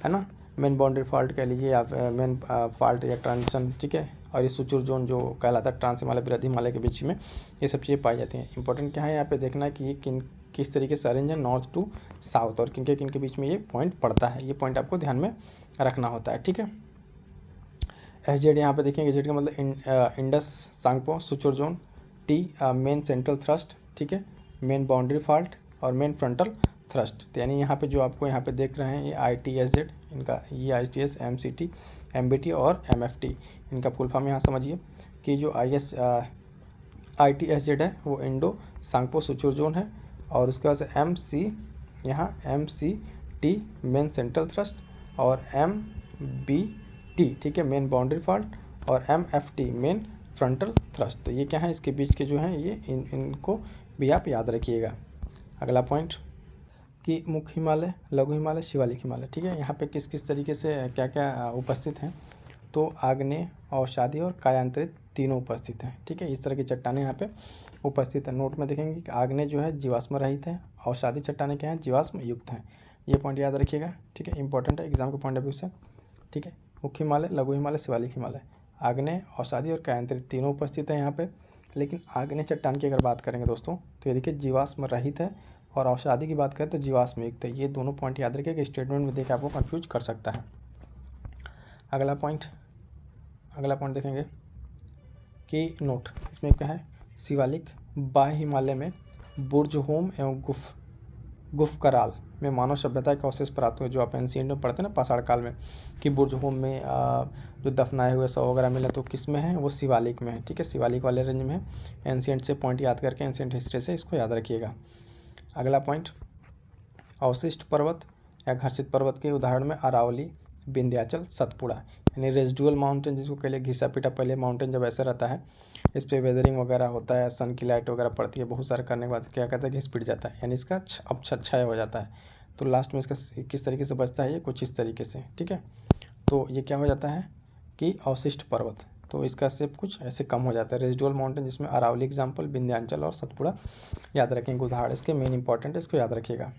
ना, मेन बाउंड्री फॉल्ट कह लीजिए या मेन फॉल्ट या ट्रांजिशन। ठीक है, और ये सुचुर जोन जो कहलाता है ट्रांस हिमालय बृहद हिमालय के बीच में ये सब चीज़ें पाई जाती हैं। इंपॉर्टेंट क्या है यहाँ पे देखना है कि ये किस तरीके से अरेंज है नॉर्थ टू साउथ, और किनके बीच में ये पॉइंट पड़ता है, ये पॉइंट आपको ध्यान में रखना होता है। ठीक है, SZ यहाँ पे देखेंगे, जेड का मतलब Indus Tsangpo suture zone, T main central thrust, ठीक है, मेन बाउंड्री फॉल्ट और मेन फ्रंटल थ्रस्ट। तो यानी यहाँ पे जो आपको यहाँ पे देख रहे हैं ये ITSZ, इनका ये ITS, MCT, MBT और MFT, इनका फुल फॉर्म यहाँ समझिए कि जो ITSZ है वो इंडो सांगपो सुचुर जोन है, और उसके बाद से यहाँ MCT मेन सेंट्रल थ्रस्ट और MBT, ठीक है, मेन बाउंड्री फॉल्ट, और MFT मेन फ्रंटल थ्रस्ट। तो ये क्या है, इसके बीच के जो हैं ये इनको भी आप याद रखिएगा। अगला पॉइंट कि मुख्य हिमालय, लघु हिमालय, शिवालिक हिमालय। ठीक है, यहाँ पे किस किस तरीके से क्या क्या उपस्थित हैं, तो आग्नेय, अवसादी और कायांतरित तीनों उपस्थित हैं। ठीक है, इस तरह की चट्टानें यहाँ पे उपस्थित हैं। नोट में देखेंगे कि आग्नेय जो है जीवाश्म रहित है, अवसादी चट्टानें क्या हैं, जीवाश्म युक्त हैं। ये पॉइंट याद रखिएगा। ठीक है, इंपॉर्टेंट है एग्जाम के पॉइंट ऑफ व्यू से। ठीक है, मुख्य हिमालय, लघु हिमालय, शिवालिक हिमालय, आग्नेय, अवसादी और कायांतरित तीनों उपस्थित हैं यहाँ पे। लेकिन आग्नेय चट्टान की अगर बात करेंगे दोस्तों तो ये देखिए जीवाश्म रहित है, और अवसादी की बात करें तो जीवाश्म युक्त है। ये दोनों पॉइंट याद रखिए कि स्टेटमेंट में देख आपको कंफ्यूज कर सकता है। अगला पॉइंट देखेंगे कि नोट, इसमें क्या है, शिवालिक बाह्य हिमालय में बुर्जहोम एवं गुफकराल में मानव सभ्यता के अवशेष प्राप्त हुए। जो आप एंशिएंट में पढ़ते हैं ना पाषाण काल में कि बुर्जहोम में जो दफनाए हुए शव वगैरह मिले, तो किस में है, वो शिवालिक में है। ठीक है, शिवालिक वाले रेंज में है। एंशिएंट से पॉइंट याद करके, एंशिएंट हिस्ट्री से इसको याद रखिएगा। अगला पॉइंट, अवशिष्ट पर्वत या घर्षित पर्वत के उदाहरण में अरावली, विंध्याचल, सतपुड़ा, यानी रेजिडुअल माउंटेन जिसको कहले घिसा पिटा पहले माउंटेन जब ऐसा रहता है, इस पर वेदरिंग वगैरह होता है, सन की लाइट वगैरह पड़ती है, बहुत सारे करने के बाद क्या कहता है, घिस पिट जाता है, यानी इसका अब छाया हो जाता है। तो लास्ट में इसका किस तरीके से बचता है, ये कुछ इस तरीके से। ठीक है, तो ये क्या हो जाता है कि अवशिष्ट पर्वत, तो इसका शेप कुछ ऐसे कम हो जाता है। रेजिडुअल माउंटेन जिसमें अरावली एग्जाम्पल, विंध्याचल और सतपुड़ा याद रखेंगे उदाहरण, इसके मेन इंपॉर्टेंट है, इसको याद रखिएगा।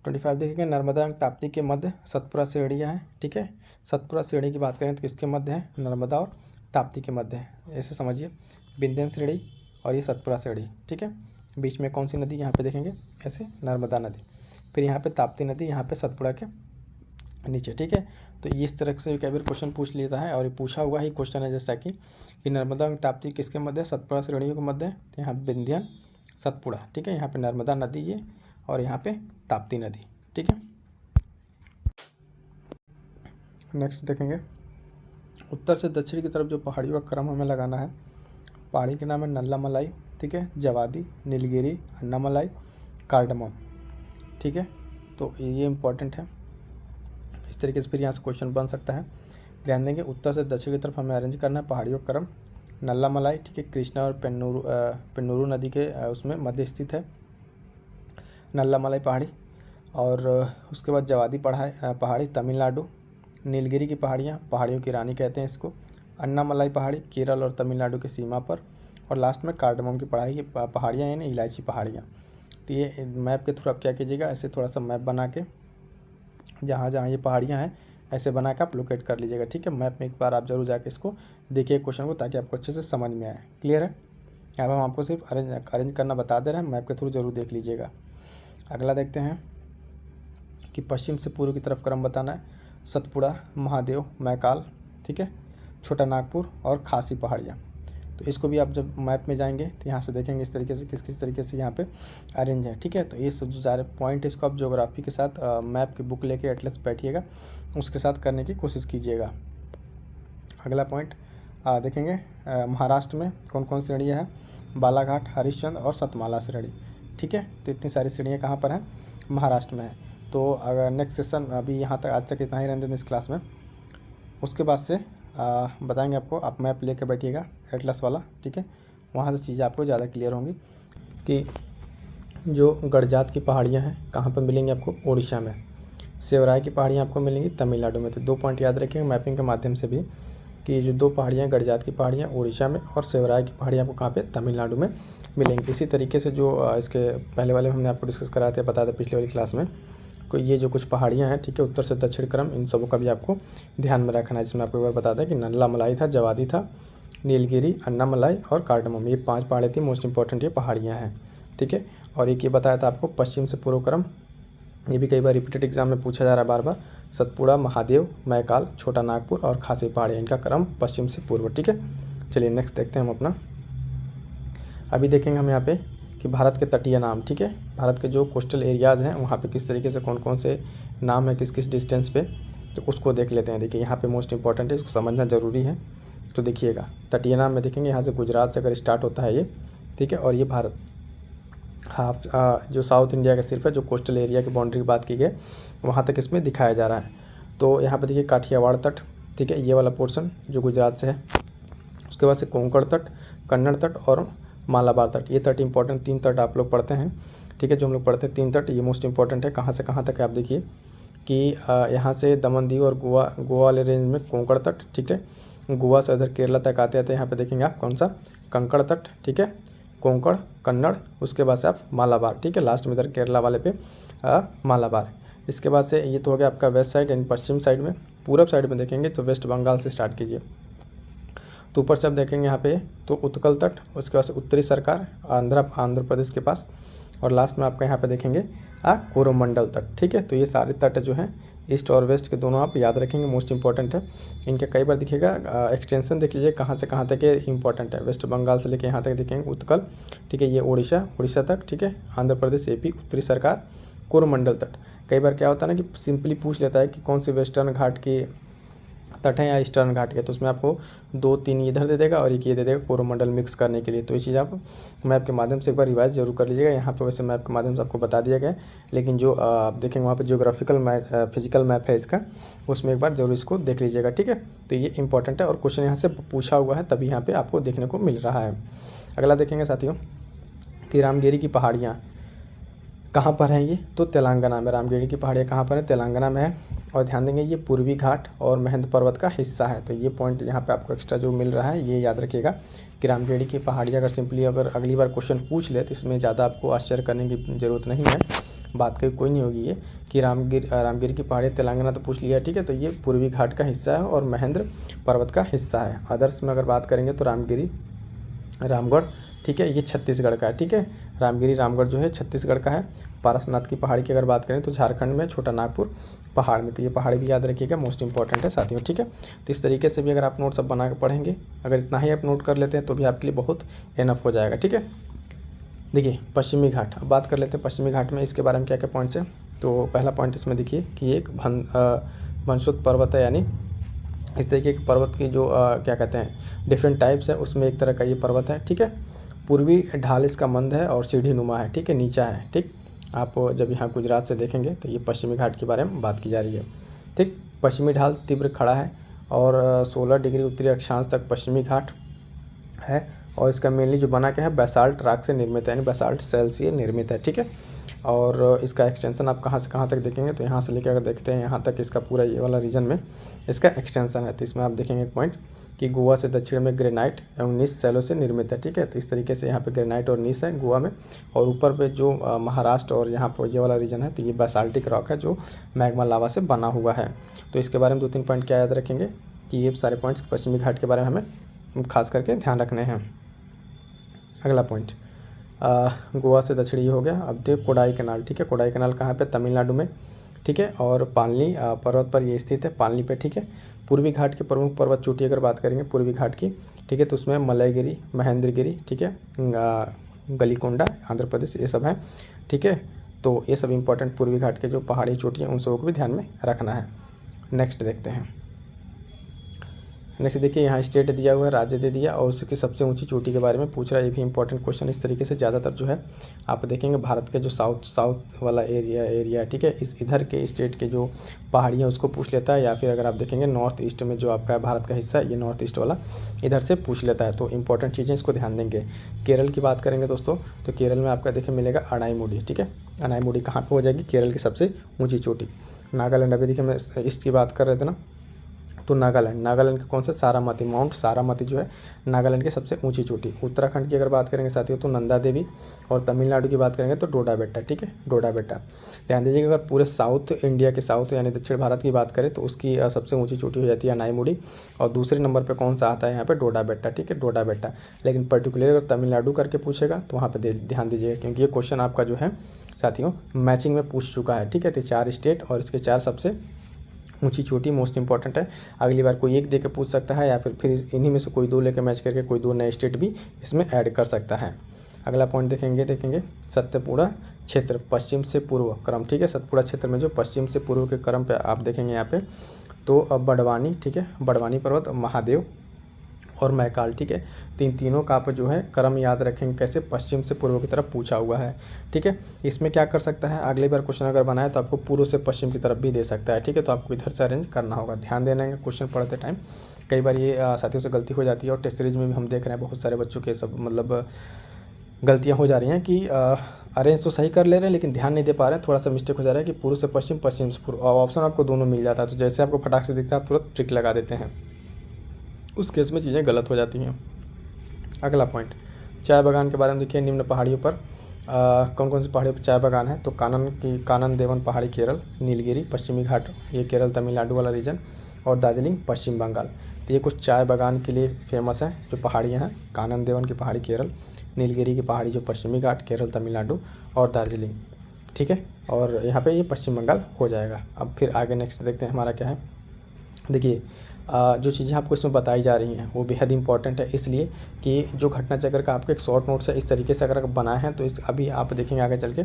25 देखिएगा, नर्मदा एवं ताप्ती के मध्य सतपुड़ा श्रेणियाँ हैं। ठीक है, सतपुड़ा श्रेणी की बात करें तो किसके मध्य है, नर्मदा और ताप्ती के मध्य है, ऐसे समझिए, विंध्यन श्रेणी और ये सतपुड़ा श्रेणी। ठीक है, बीच में कौन सी नदी, यहाँ पे देखेंगे ऐसे नर्मदा नदी, फिर यहाँ पे ताप्ती नदी, यहाँ पे सतपुड़ा के नीचे। ठीक है, तो इस तरह से कई बार क्वेश्चन पूछ लेता है, और ये पूछा हुआ ही क्वेश्चन है, जैसा कि नर्मदा एवं ताप्ती किसके मध्य है, सतपुड़ा श्रेणियों के मध्य है। तो यहाँ विंध्यन, सतपुड़ा, ठीक है, यहाँ पे नर्मदा नदी ये, और यहाँ पे ताप्ती नदी। ठीक है, नेक्स्ट देखेंगे उत्तर से दक्षिण की तरफ जो पहाड़ियों का क्रम हमें लगाना है, पहाड़ी के नाम है नल्लामलाई, ठीक है, जवादी, नीलगिरी, अन्नामलाई, कार्डमम, ठीक है। तो ये इंपॉर्टेंट है। इस तरीके से फिर यहाँ से क्वेश्चन बन सकता है। ध्यान देंगे, उत्तर से दक्षिण की तरफ हमें अरेंज करना है पहाड़ियों का क्रम। नल्लामलाई, ठीक है, कृष्णा और पेन्नूरू नदी के उसमें मध्य स्थित है नल्लामलाई पहाड़ी। और उसके बाद जवादी पहाड़ी तमिलनाडु, नीलगिरी की पहाड़ियाँ, पहाड़ियों की रानी कहते हैं इसको, अन्नामलाई पहाड़ी केरल और तमिलनाडु की सीमा पर, और लास्ट में कार्डमम की पहाड़ियाँ यानी इलायची पहाड़ियाँ। तो ये मैप के थ्रू आप क्या कीजिएगा, ऐसे थोड़ा सा मैप बना के जहाँ जहाँ ये पहाड़ियाँ हैं ऐसे बना के आप लोकेट कर लीजिएगा, ठीक है। मैप में एक बार आप जरूर जाके इसको देखिए क्वेश्चन को, ताकि आपको अच्छे से समझ में आए। क्लियर है? यहाँ पर हम आपको सिर्फ अरेंज करना बता दे रहे हैं, मैप के थ्रू जरूर देख लीजिएगा। अगला देखते हैं कि पश्चिम से पूर्व की तरफ क्रम बताना है। सतपुड़ा, महादेव, मैकाल, ठीक है, छोटा नागपुर और खासी पहाड़ियाँ। तो इसको भी आप जब मैप में जाएंगे तो यहाँ से देखेंगे इस तरीके से किस तरीके से यहाँ पे अरेंज है, ठीक है। तो ये सब जो सारे पॉइंट है इसको आप ज्योग्राफी के साथ मैप की बुक लेके एटलस बैठिएगा, उसके साथ करने की कोशिश कीजिएगा। अगला पॉइंट देखेंगे, महाराष्ट्र में कौन कौन श्रेणियाँ हैं, बालाघाट, हरिश्चंद्र और सतमाला श्रेणी, ठीक है। तो इतनी सारी श्रेणियाँ कहाँ पर हैं, महाराष्ट्र में है। तो अगर नेक्स्ट सेशन अभी यहाँ तक आज तक इतना ही रहने दें इस क्लास में, उसके बाद से बताएंगे आपको, आप मैप लेके बैठिएगा एटलस वाला, ठीक है। वहाँ से चीज़ें आपको ज़्यादा क्लियर होंगी कि जो गड़जात की पहाड़ियाँ हैं कहाँ पर मिलेंगी आपको, उड़ीसा में। सेवराय की पहाड़ियाँ आपको मिलेंगी तमिलनाडु में। तो 2 पॉइंट याद रखेंगे मैपिंग के माध्यम से भी कि जो 2 पहाड़ियाँ गड़जात की पहाड़ियाँ उड़ीसा में और सेवराय की पहाड़ियाँ आपको कहाँ पे, तमिलनाडु में मिलेंगी। इसी तरीके से जो इसके पहले वाले हमने आपको डिस्कस कराया था, बताया था पिछले वाली क्लास में, को ये जो कुछ पहाड़ियाँ हैं, ठीक है, उत्तर से दक्षिण क्रम, इन सबों का भी आपको ध्यान में रखना है। जिसमें आपको एक बार बता दें कि नल्लामलाई था, जवादी था, नीलगिरी, अन्नामलाई और कार्डमम, ये 5 पहाड़ियाँ थी मोस्ट इंपॉर्टेंट ये पहाड़ियाँ हैं, ठीक है। और एक ये बताया था आपको पश्चिम से पूर्व क्रम, ये भी कई बार रिपीटेड एग्जाम में पूछा जा रहा है बार बार। सतपुड़ा, महादेव, मैकाल, छोटा नागपुर और खासी पहाड़ियाँ, इनका क्रम पश्चिम से पूर्व, ठीक है। चलिए नेक्स्ट देखते हैं हम अपना। अभी देखेंगे हम यहाँ पे कि भारत के तटीय नाम, ठीक है, भारत के जो कोस्टल एरियाज़ हैं वहाँ पे किस तरीके से कौन कौन से नाम है किस किस डिस्टेंस पे, तो उसको देख लेते हैं। देखिए यहाँ पे मोस्ट इंपॉर्टेंट है, इसको समझना ज़रूरी है। तो देखिएगा तटीय नाम में देखेंगे, यहाँ से गुजरात से अगर स्टार्ट होता है ये, ठीक है, और ये भारत जो साउथ इंडिया का सिर्फ है, जो कोस्टल एरिया की बाउंड्री की बात की गई वहाँ तक इसमें दिखाया जा रहा है। तो यहाँ पर देखिए काठियावाड़ तट, ठीक है, ये वाला पोर्सन जो गुजरात से है। उसके बाद से कोंकण तट, कन्नड़ तट और मालाबार तट, ये तट इंपॉर्टेंट 3 तट आप लोग पढ़ते हैं, ठीक है। जो हम लोग पढ़ते हैं 3 तट, ये मोस्ट इंपॉर्टेंट है। कहाँ से कहाँ तक है आप देखिए कि यहाँ से दमन दीव और गोवा वाले रेंज में कोंकण तट, ठीक है। गोवा से इधर केरला तक आते आते यहाँ पे देखेंगे आप कौन सा, कंकड़ तट, ठीक है, कोंकण, कन्नड़, उसके बाद से आप मालाबार, ठीक है, लास्ट में इधर केरला वाले पे मालाबार। इसके बाद से ये तो हो गया आपका वेस्ट साइड यानी पश्चिम साइड में। पूरब साइड में देखेंगे तो वेस्ट बंगाल से स्टार्ट कीजिए। तो ऊपर से आप देखेंगे यहाँ पे तो उत्कल तट, उसके बाद से उत्तरी सरकार आंध्र प्रदेश के पास, और लास्ट में आपका यहाँ पे देखेंगे कोरोमंडल तट, ठीक है। तो ये सारे तट जो हैं ईस्ट और वेस्ट के दोनों आप याद रखेंगे, मोस्ट इंपॉर्टेंट है। इनके कई बार दिखेगा एक्सटेंशन देख लीजिए कहाँ से कहाँ तक ये इंपॉर्टेंट है। वेस्ट बंगाल से लेके यहाँ तक देखेंगे उत्कल, ठीक है, ये उड़ीसा तक, ठीक है, आंध्र प्रदेश, AP, उत्तरी सरकार, कोरोमंडल तट। कई बार क्या होता है ना कि सिंपली पूछ लेता है कि कौन सी वेस्टर्न घाट की तट है या ईस्टर्न घाट के, तो उसमें आपको 2-3 इधर दे देगा और एक ये दे देगा कोरोमंडल मिक्स करने के लिए। तो ये चीज़ आप मैप के माध्यम से एक बार रिवाइज जरूर कर लीजिएगा। यहाँ पे वैसे मैप के माध्यम से आपको बता दिया गया है, लेकिन जो आप देखेंगे वहाँ पे ज्योग्राफिकल मैप, फिजिकल मैप है इसका, उसमें एक बार जरूर इसको देख लीजिएगा, ठीक है। तो ये इंपॉर्टेंट है और क्वेश्चन यहाँ से पूछा हुआ है, तभी यहाँ पर आपको देखने को मिल रहा है। अगला देखेंगे साथियों कि रामगिरी की पहाड़ियाँ कहाँ पर हैं, ये तो तेलंगाना में। रामगिरी की पहाड़ियाँ कहाँ पर है, तेलंगाना में है। और ध्यान देंगे ये पूर्वी घाट और महेंद्र पर्वत का हिस्सा है। तो ये पॉइंट यहाँ पे आपको एक्स्ट्रा जो मिल रहा है ये याद रखिएगा कि रामगिरी की पहाड़ियाँ अगर सिंपली अगर अगली बार क्वेश्चन पूछ ले तो इसमें ज़्यादा आपको आश्चर्य करने की ज़रूरत नहीं है, बात कहीं कोई नहीं होगी ये कि रामगिरी की पहाड़ियाँ तेलंगाना तो पूछ लिया, ठीक है। तो ये पूर्वी घाट का हिस्सा है और महेंद्र पर्वत का हिस्सा है। अदर्स में अगर बात करेंगे तो रामगिरी, रामगढ़, ठीक है, ये छत्तीसगढ़ का है, ठीक है। रामगिरी रामगढ़ जो है छत्तीसगढ़ का है। पारसनाथ की पहाड़ी की अगर बात करें तो झारखंड में छोटा नागपुर पहाड़ में। तो ये पहाड़ी भी याद रखिएगा, मोस्ट इंपॉर्टेंट है साथियों, ठीक है। तो इस तरीके से भी अगर आप नोट सब बना के पढ़ेंगे, अगर इतना ही आप नोट कर लेते हैं तो भी आपके लिए बहुत एनफ हो जाएगा, ठीक है। देखिए पश्चिमी घाट, अब बात कर लेते हैं पश्चिमी घाट में इसके बारे में क्या क्या पॉइंट्स हैं। तो पहला पॉइंट इसमें देखिए कि एक वंशोत पर्वत है यानी इस तरीके के पर्वत की जो क्या कहते हैं डिफरेंट टाइप्स है, उसमें एक तरह का ये पर्वत है। ठीक है, पूर्वी ढाल इसका मंद है और सीढ़ी नुमा है। ठीक है, नीचा है। ठीक, आप जब यहाँ गुजरात से देखेंगे तो ये पश्चिमी घाट के बारे में बात की जा रही है। ठीक, पश्चिमी ढाल तीव्र खड़ा है और 16 डिग्री उत्तरी अक्षांश तक पश्चिमी घाट है और इसका मेनली जो बना क्या है बेसाल्ट रॉक से निर्मित है, यानी बेसाल्ट सेल से निर्मित है। ठीक है, और इसका एक्सटेंशन आप कहाँ से कहाँ तक देखेंगे तो यहाँ से लेकर अगर देखते हैं यहाँ तक इसका पूरा ये वाला रीजन में इसका एक्सटेंशन है। तो इसमें आप देखेंगे एक पॉइंट कि गोवा से दक्षिण में ग्रेनाइट एवं नीस सेलों से निर्मित है। ठीक है, तो इस तरीके से यहाँ पे ग्रेनाइट और नीस है गोवा में, और ऊपर पे जो महाराष्ट्र और यहाँ पर ये वाला रीजन है तो ये बेसाल्टिक रॉक है जो मैग्मा लावा से बना हुआ है। तो इसके बारे में 2-3 पॉइंट क्या याद रखेंगे कि ये सारे पॉइंट्स पश्चिमी घाट के बारे में हमें खास करके ध्यान रखने हैं। अगला पॉइंट गोवा से दक्षिणी हो गया। अब जो कोडाई कैनाल, ठीक है, कोडाई कैनाल कहाँ पे, तमिलनाडु में। ठीक है, और पालनी पर्वत पर ये स्थित है, पालनी पे। ठीक है, पूर्वी घाट के प्रमुख पर्वत चोटी अगर बात करेंगे पूर्वी घाट की, ठीक है, तो उसमें मलयगिरी, महेंद्रगिरी, ठीक है, गलीकोंडा आंध्र प्रदेश, ये सब हैं। ठीक है, तो ये सब इंपॉर्टेंट पूर्वी घाट के जो पहाड़ी चोटी हैं उन सबको भी ध्यान में रखना है। नेक्स्ट देखते हैं। नेक्स्ट देखिए, यहाँ स्टेट दिया हुआ है, राज्य दे दिया और उसकी सबसे ऊंची चोटी के बारे में पूछ रहा है। ये भी इंपॉर्टेंट क्वेश्चन इस तरीके से ज़्यादातर जो है आप देखेंगे भारत के जो साउथ वाला एरिया ठीक है, इस इधर के स्टेट के जो पहाड़ियाँ उसको पूछ लेता है, या फिर अगर आप देखेंगे नॉर्थ ईस्ट में जो आपका भारत का हिस्सा है ये नॉर्थ ईस्ट वाला इधर से पूछ लेता है। तो इंपॉर्टेंट चीज़ें इसको ध्यान देंगे। केरल की बात करेंगे दोस्तों तो केरल में आपका देखिए मिलेगा अनाईमुडी। ठीक है, अनाईमुडी कहाँ पर हो जाएगी, केरल की सबसे ऊँची चोटी। नागालैंड, अभी देखिए मैं ईस्ट की बात कर रहे थे ना, तो नागालैंड के कौन से, सारामती, माउंट सारामती जो है नागालैंड की सबसे ऊंची चोटी। उत्तराखंड की अगर बात करेंगे साथियों तो नंदा देवी, और तमिलनाडु की बात करेंगे तो डोडा बेट्टा। ठीक है, डोडा बेट्टा। ध्यान दीजिएगा, अगर पूरे साउथ इंडिया के साउथ यानी दक्षिण भारत की बात करें तो उसकी सबसे ऊंची चोटी हो जाती है अनाईमुडी, और दूसरे नंबर पर कौन सा आता है यहाँ पे, डोडा बेट्टा। ठीक है, डोडा बेट्टा। लेकिन पर्टिकुलर अगर तमिलनाडु करके पूछेगा तो वहाँ पर ध्यान दीजिएगा, क्योंकि ये क्वेश्चन आपका जो है साथियों मैचिंग में पूछ चुका है। ठीक है, तो 4 स्टेट और इसके 4 सबसे ऊंची चोटी मोस्ट इंपॉर्टेंट है। अगली बार कोई एक दे के पूछ सकता है, या फिर इन्हीं में से कोई 2 लेके मैच करके कोई 2 नए स्टेट भी इसमें ऐड कर सकता है। अगला पॉइंट देखेंगे सतपुड़ा क्षेत्र पश्चिम से पूर्व क्रम। ठीक है, सतपुड़ा क्षेत्र में जो पश्चिम से पूर्व के क्रम पे आप देखेंगे यहाँ पे तो बड़वानी, ठीक है, बड़वानी पर्वत, महादेव और मैकाल। ठीक है, तीनों का आप जो है क्रम याद रखेंगे कैसे, पश्चिम से पूर्व की तरफ पूछा हुआ है। ठीक है, इसमें क्या कर सकता है, अगली बार क्वेश्चन अगर बनाए तो आपको पूर्व से पश्चिम की तरफ भी दे सकता है। ठीक है, तो आपको इधर से अरेंज करना होगा। ध्यान देना है क्वेश्चन पढ़ते टाइम, कई बार ये साथियों से गलती हो जाती है, और टेस्ट सीरीज में भी हम देख रहे हैं बहुत सारे बच्चों के सब मतलब गलतियाँ हो जा रही हैं कि अरेंज तो सही कर ले रहे हैं लेकिन ध्यान नहीं दे पा रहे हैं, थोड़ा सा मिस्टेक हो जा रहा है कि पूर्व से पश्चिम, पश्चिम से पूर्व, ऑप्शन आपको दोनों मिल जाता है। तो जैसे आपको फटाक से दिखता है आप तुरंत ट्रिक लगा देते हैं, उस केस में चीज़ें गलत हो जाती हैं। अगला पॉइंट, चाय बागान के बारे में देखिए। निम्न पहाड़ियों पर कौन कौन सी पहाड़ियों पर चाय बागान है, तो कानन देवन पहाड़ी केरल, नीलगिरी पश्चिमी घाट ये केरल तमिलनाडु वाला रीजन, और दार्जिलिंग पश्चिम बंगाल। तो ये कुछ चाय बागान के लिए फेमस हैं जो पहाड़ियाँ हैं, कानन देवन की पहाड़ी केरल, नीलगिरी की पहाड़ी जो पश्चिमी घाट केरल तमिलनाडु, और दार्जिलिंग। ठीक है, और यहाँ पे ये पश्चिम बंगाल हो जाएगा। अब फिर आगे नेक्स्ट देखते हैं हमारा क्या है। देखिए जो चीज़ें आपको इसमें बताई जा रही हैं वो बेहद इंपॉर्टेंट है, इसलिए कि जो घटना चक्र का आपके एक शॉर्ट नोट्स है इस तरीके से अगर आप बनाए हैं तो इस अभी आप देखेंगे आगे चल के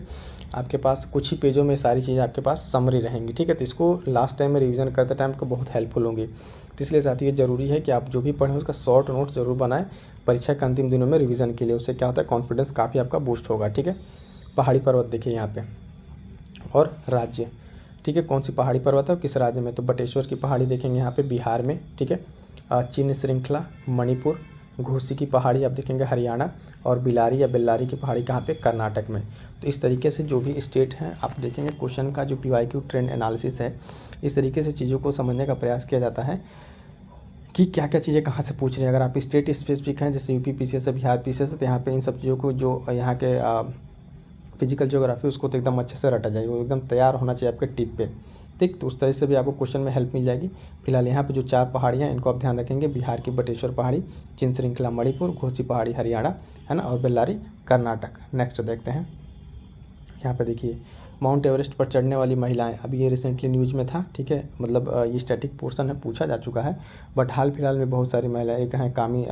आपके पास कुछ ही पेजों में सारी चीज़ें आपके पास समरी रहेंगी। ठीक है, तो इसको लास्ट टाइम में रिवीजन करते टाइम को बहुत हेल्पफुल होंगी। तो इसलिए साथियों ये ज़रूरी है कि आप जो भी पढ़ें उसका शॉर्ट नोट्स ज़रूर बनाएं परीक्षा के अंतिम दिनों में रिवीजन के लिए। उससे क्या होता है, कॉन्फिडेंस काफ़ी आपका बूस्ट होगा। ठीक है, पहाड़ी पर्वत देखिए यहाँ पे, और राज्य। ठीक है, कौन सी पहाड़ी पर्वत है और किस राज्य में, तो बटेश्वर की पहाड़ी देखेंगे यहाँ पे बिहार में। ठीक है, चिन्ह श्रृंखला मणिपुर, घोसी की पहाड़ी आप देखेंगे हरियाणा, और बिलारी या बेल्लारी की पहाड़ी कहाँ पे, कर्नाटक में। तो इस तरीके से जो भी स्टेट हैं आप देखेंगे क्वेश्चन का जो PYQ ट्रेंड एनालिसिस है इस तरीके से चीज़ों को समझने का प्रयास किया जाता है कि क्या क्या चीज़ें कहाँ से पूछ रही हैं। अगर आप स्टेट स्पेसिफिक हैं जैसे UP PCS है, बिहार PCS है, तो यहाँ पर इन सब चीज़ों को जो यहाँ के फिजिकल ज्योग्राफी उसको तो एकदम अच्छे से रटा जाएगी, वो एकदम तैयार होना चाहिए आपके टिप पे। ठीक, तो उस तरह से भी आपको क्वेश्चन में हेल्प मिल जाएगी। फिलहाल यहाँ पे जो 4 पहाड़ियाँ इनको आप ध्यान रखेंगे, बिहार की बटेश्वर पहाड़ी, चिन्ह श्रृंखला मणिपुर, घोसी पहाड़ी हरियाणा है ना, और बेल्लारी कर्नाटक। नेक्स्ट देखते हैं, यहाँ पे देखिए माउंट एवरेस्ट पर चढ़ने वाली महिलाएं, अभी ये रिसेंटली न्यूज़ में था। ठीक है, मतलब ये स्टैटिक पोर्शन है, पूछा जा चुका है, बट हाल फिलहाल में बहुत सारी महिलाएं, एक हैं कामी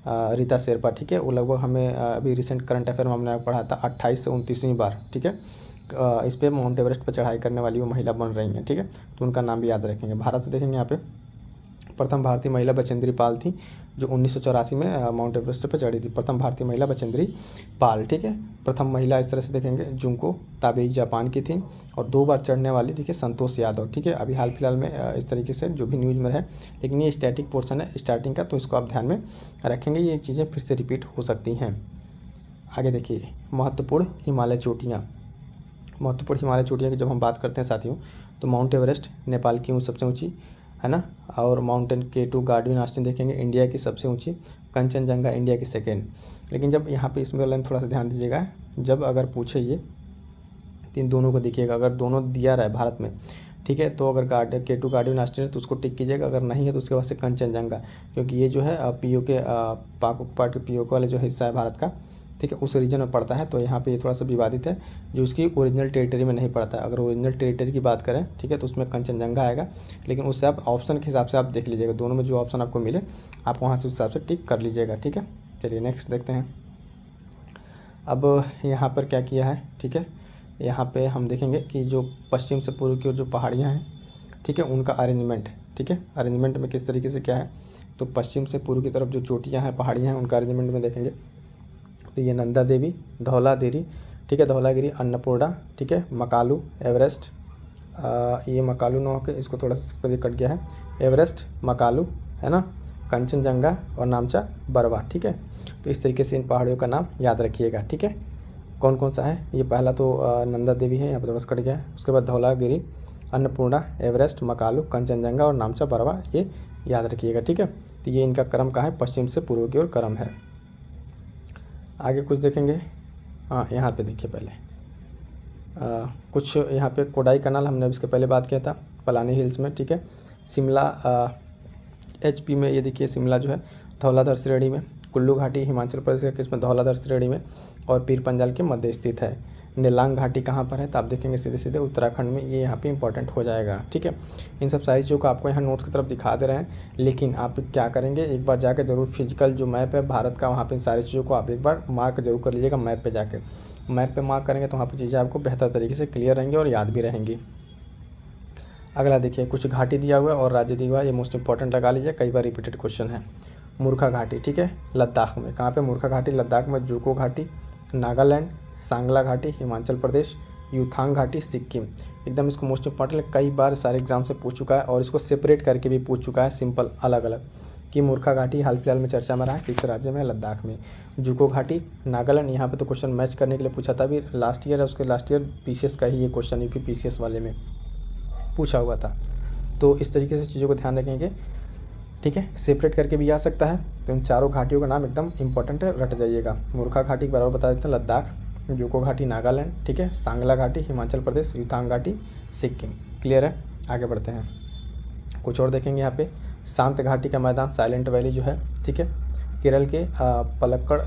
रीता शेरपा। ठीक है, वो लगभग हमें अभी रिसेंट करंट अफेयर में हमने पढ़ा था 28 से 29वीं बार। ठीक है, इस पर माउंट एवरेस्ट पर चढ़ाई करने वाली वो महिला बन रही हैं। ठीक है, तो उनका नाम भी याद रखेंगे। भारत से देखेंगे यहाँ पे प्रथम भारतीय महिला बचेंद्री पाल थी, जो 1984 में माउंट एवरेस्ट पर चढ़ी थी। प्रथम भारतीय महिला बचेंद्री पाल, ठीक है। प्रथम महिला इस तरह से देखेंगे जुंको ताबेई जापान की थी, और 2 बार चढ़ने वाली, ठीक है, संतोष यादव, ठीक है। अभी हाल फिलहाल में इस तरीके से जो भी न्यूज़ में है, लेकिन ये स्टैटिक पोर्शन है स्टार्टिंग का, तो इसको आप ध्यान में रखेंगे, ये चीज़ें फिर से रिपीट हो सकती हैं। आगे देखिए, महत्वपूर्ण हिमालय चोटियाँ। महत्वपूर्ण हिमालय चोटियाँ की जब हम बात करते हैं साथियों, तो माउंट एवरेस्ट नेपाल की सबसे ऊँची है ना, और माउंटेन K2 गार्डुइन ऑस्टिन देखेंगे इंडिया की सबसे ऊंची, कंचनजंगा इंडिया की सेकेंड। लेकिन जब यहाँ पे इसमें वाले में थोड़ा सा ध्यान दीजिएगा, जब अगर पूछे ये इन दोनों को देखिएगा, अगर दोनों दिया रहा है भारत में, ठीक है, तो अगर K2 गार्डुइन ऑस्टिन है तो उसको टिक कीजिएगा, अगर नहीं है तो उसके बाद से कंचनजंगा, क्योंकि ये जो है POK पाक पार्ट POK वाले जो हिस्सा है भारत का, ठीक है, उस रीजन में पड़ता है, तो यहाँ पे ये थोड़ा सा विवादित है, जो उसकी ओरिजिनल टेरिटरी में नहीं पड़ता है। अगर ओरिजिनल टेरिटरी की बात करें, ठीक है, तो उसमें कंचनजंगा आएगा, लेकिन उससे आप ऑप्शन के हिसाब से आप देख लीजिएगा, दोनों में जो ऑप्शन आपको मिले आप वहाँ से उस हिसाब से टिक कर लीजिएगा, ठीक है। चलिए नेक्स्ट देखते हैं। अब यहाँ पर क्या किया है, ठीक है, यहाँ पर हम देखेंगे कि जो पश्चिम से पूर्व की ओर जो पहाड़ियाँ हैं, ठीक है, उनका अरेंजमेंट, ठीक है, अरेंजमेंट में किस तरीके से क्या है, तो पश्चिम से पूर्व की तरफ जो चोटियाँ हैं, पहाड़ियाँ हैं, उनका अरेंजमेंट में देखेंगे तो ये नंदा देवी, धौलागिरी, ठीक है, धौलागिरी, अन्नपूर्णा, ठीक है, मकालू, एवरेस्ट, ये मकालू ना होकर इसको थोड़ा सा कट गया है, एवरेस्ट, मकालू, है ना, कंचनजंगा और नामचा बरवा, ठीक है। तो इस तरीके से इन पहाड़ियों का नाम याद रखिएगा, ठीक है। कौन कौन सा है, ये पहला तो नंदा देवी है, यहाँ पर थोड़ा सा कट गया है, उसके बाद धौलागिरी, अन्नपूर्णा, एवरेस्ट, मकालू, कंचनजंगा और नामचा बरवा, ये याद रखिएगा, ठीक है। तो ये इनका क्रम का है, पश्चिम से पूर्व की ओर क्रम है। आगे कुछ देखेंगे, हाँ यहाँ पे देखिए पहले कुछ यहाँ पे कोडाई कनाल हमने इसके पहले बात किया था, पलानी हिल्स में, ठीक है। शिमला HP में, ये देखिए शिमला जो है धौलाधर श्रेणी में, कुल्लू घाटी हिमाचल प्रदेश के किसमें, धौलाधर श्रेणी में, और पीर पंजाल के मध्य स्थित है। नेलांग घाटी कहाँ पर है, तो आप देखेंगे सीधे सीधे उत्तराखंड में, ये यहाँ पे इंपॉर्टेंट हो जाएगा, ठीक है। इन सब सारी चीज़ों को आपको यहाँ नोट्स की तरफ दिखा दे रहे हैं, लेकिन आप क्या करेंगे, एक बार जाकर जरूर फिजिकल जो मैप है भारत का, वहाँ पे इन सारी चीज़ों को आप एक बार मार्क जरूर कर लीजिएगा मैप पे जाके। मैप पे मार्क करेंगे तो वहाँ पर चीज़ें आपको बेहतर तरीके से क्लियर रहेंगी और याद भी रहेंगी। अगला देखिए, कुछ घाटी दिया हुआ है और राज्य दिया हुआ है, ये मोस्ट इंपॉर्टेंट लगा लीजिए, कई बार रिपीटेड क्वेश्चन है। मूर्खा घाटी, ठीक है, लद्दाख में, कहाँ पे मूर्खा घाटी, लद्दाख में, जुको घाटी नागालैंड, सांगला घाटी हिमाचल प्रदेश, यूथांग घाटी सिक्किम। एकदम इसको मोस्ट इंपॉर्टेंट कई बार सारे एग्जाम से पूछ चुका है, और इसको सेपरेट करके भी पूछ चुका है, सिंपल अलग अलग, कि मूर्खा घाटी हाल फिलहाल में चर्चा में रहा है, किस राज्य में, लद्दाख में। जुको घाटी नागालैंड, यहाँ पे तो क्वेश्चन मैच करने के लिए पूछा था, अभी लास्ट ईयर है, उसके लास्ट ईयर PCS का ही ये क्वेश्चन UP PCS वाले में पूछा हुआ था। तो इस तरीके से चीज़ों को ध्यान रखेंगे, ठीक है, सेपरेट करके भी आ सकता है। तो इन चारों घाटियों का नाम एकदम इंपॉर्टेंट है, रट जाइएगा। मूर्खा घाटी के बराबर बता देते हैं, लद्दाख, जुको घाटी नागालैंड, ठीक है, सांगला घाटी हिमाचल प्रदेश, यूथांग घाटी सिक्किम। क्लियर है, आगे बढ़ते हैं। कुछ और देखेंगे यहाँ पे, शांत घाटी का मैदान, साइलेंट वैली जो है, ठीक है, केरल के पलक्कड़,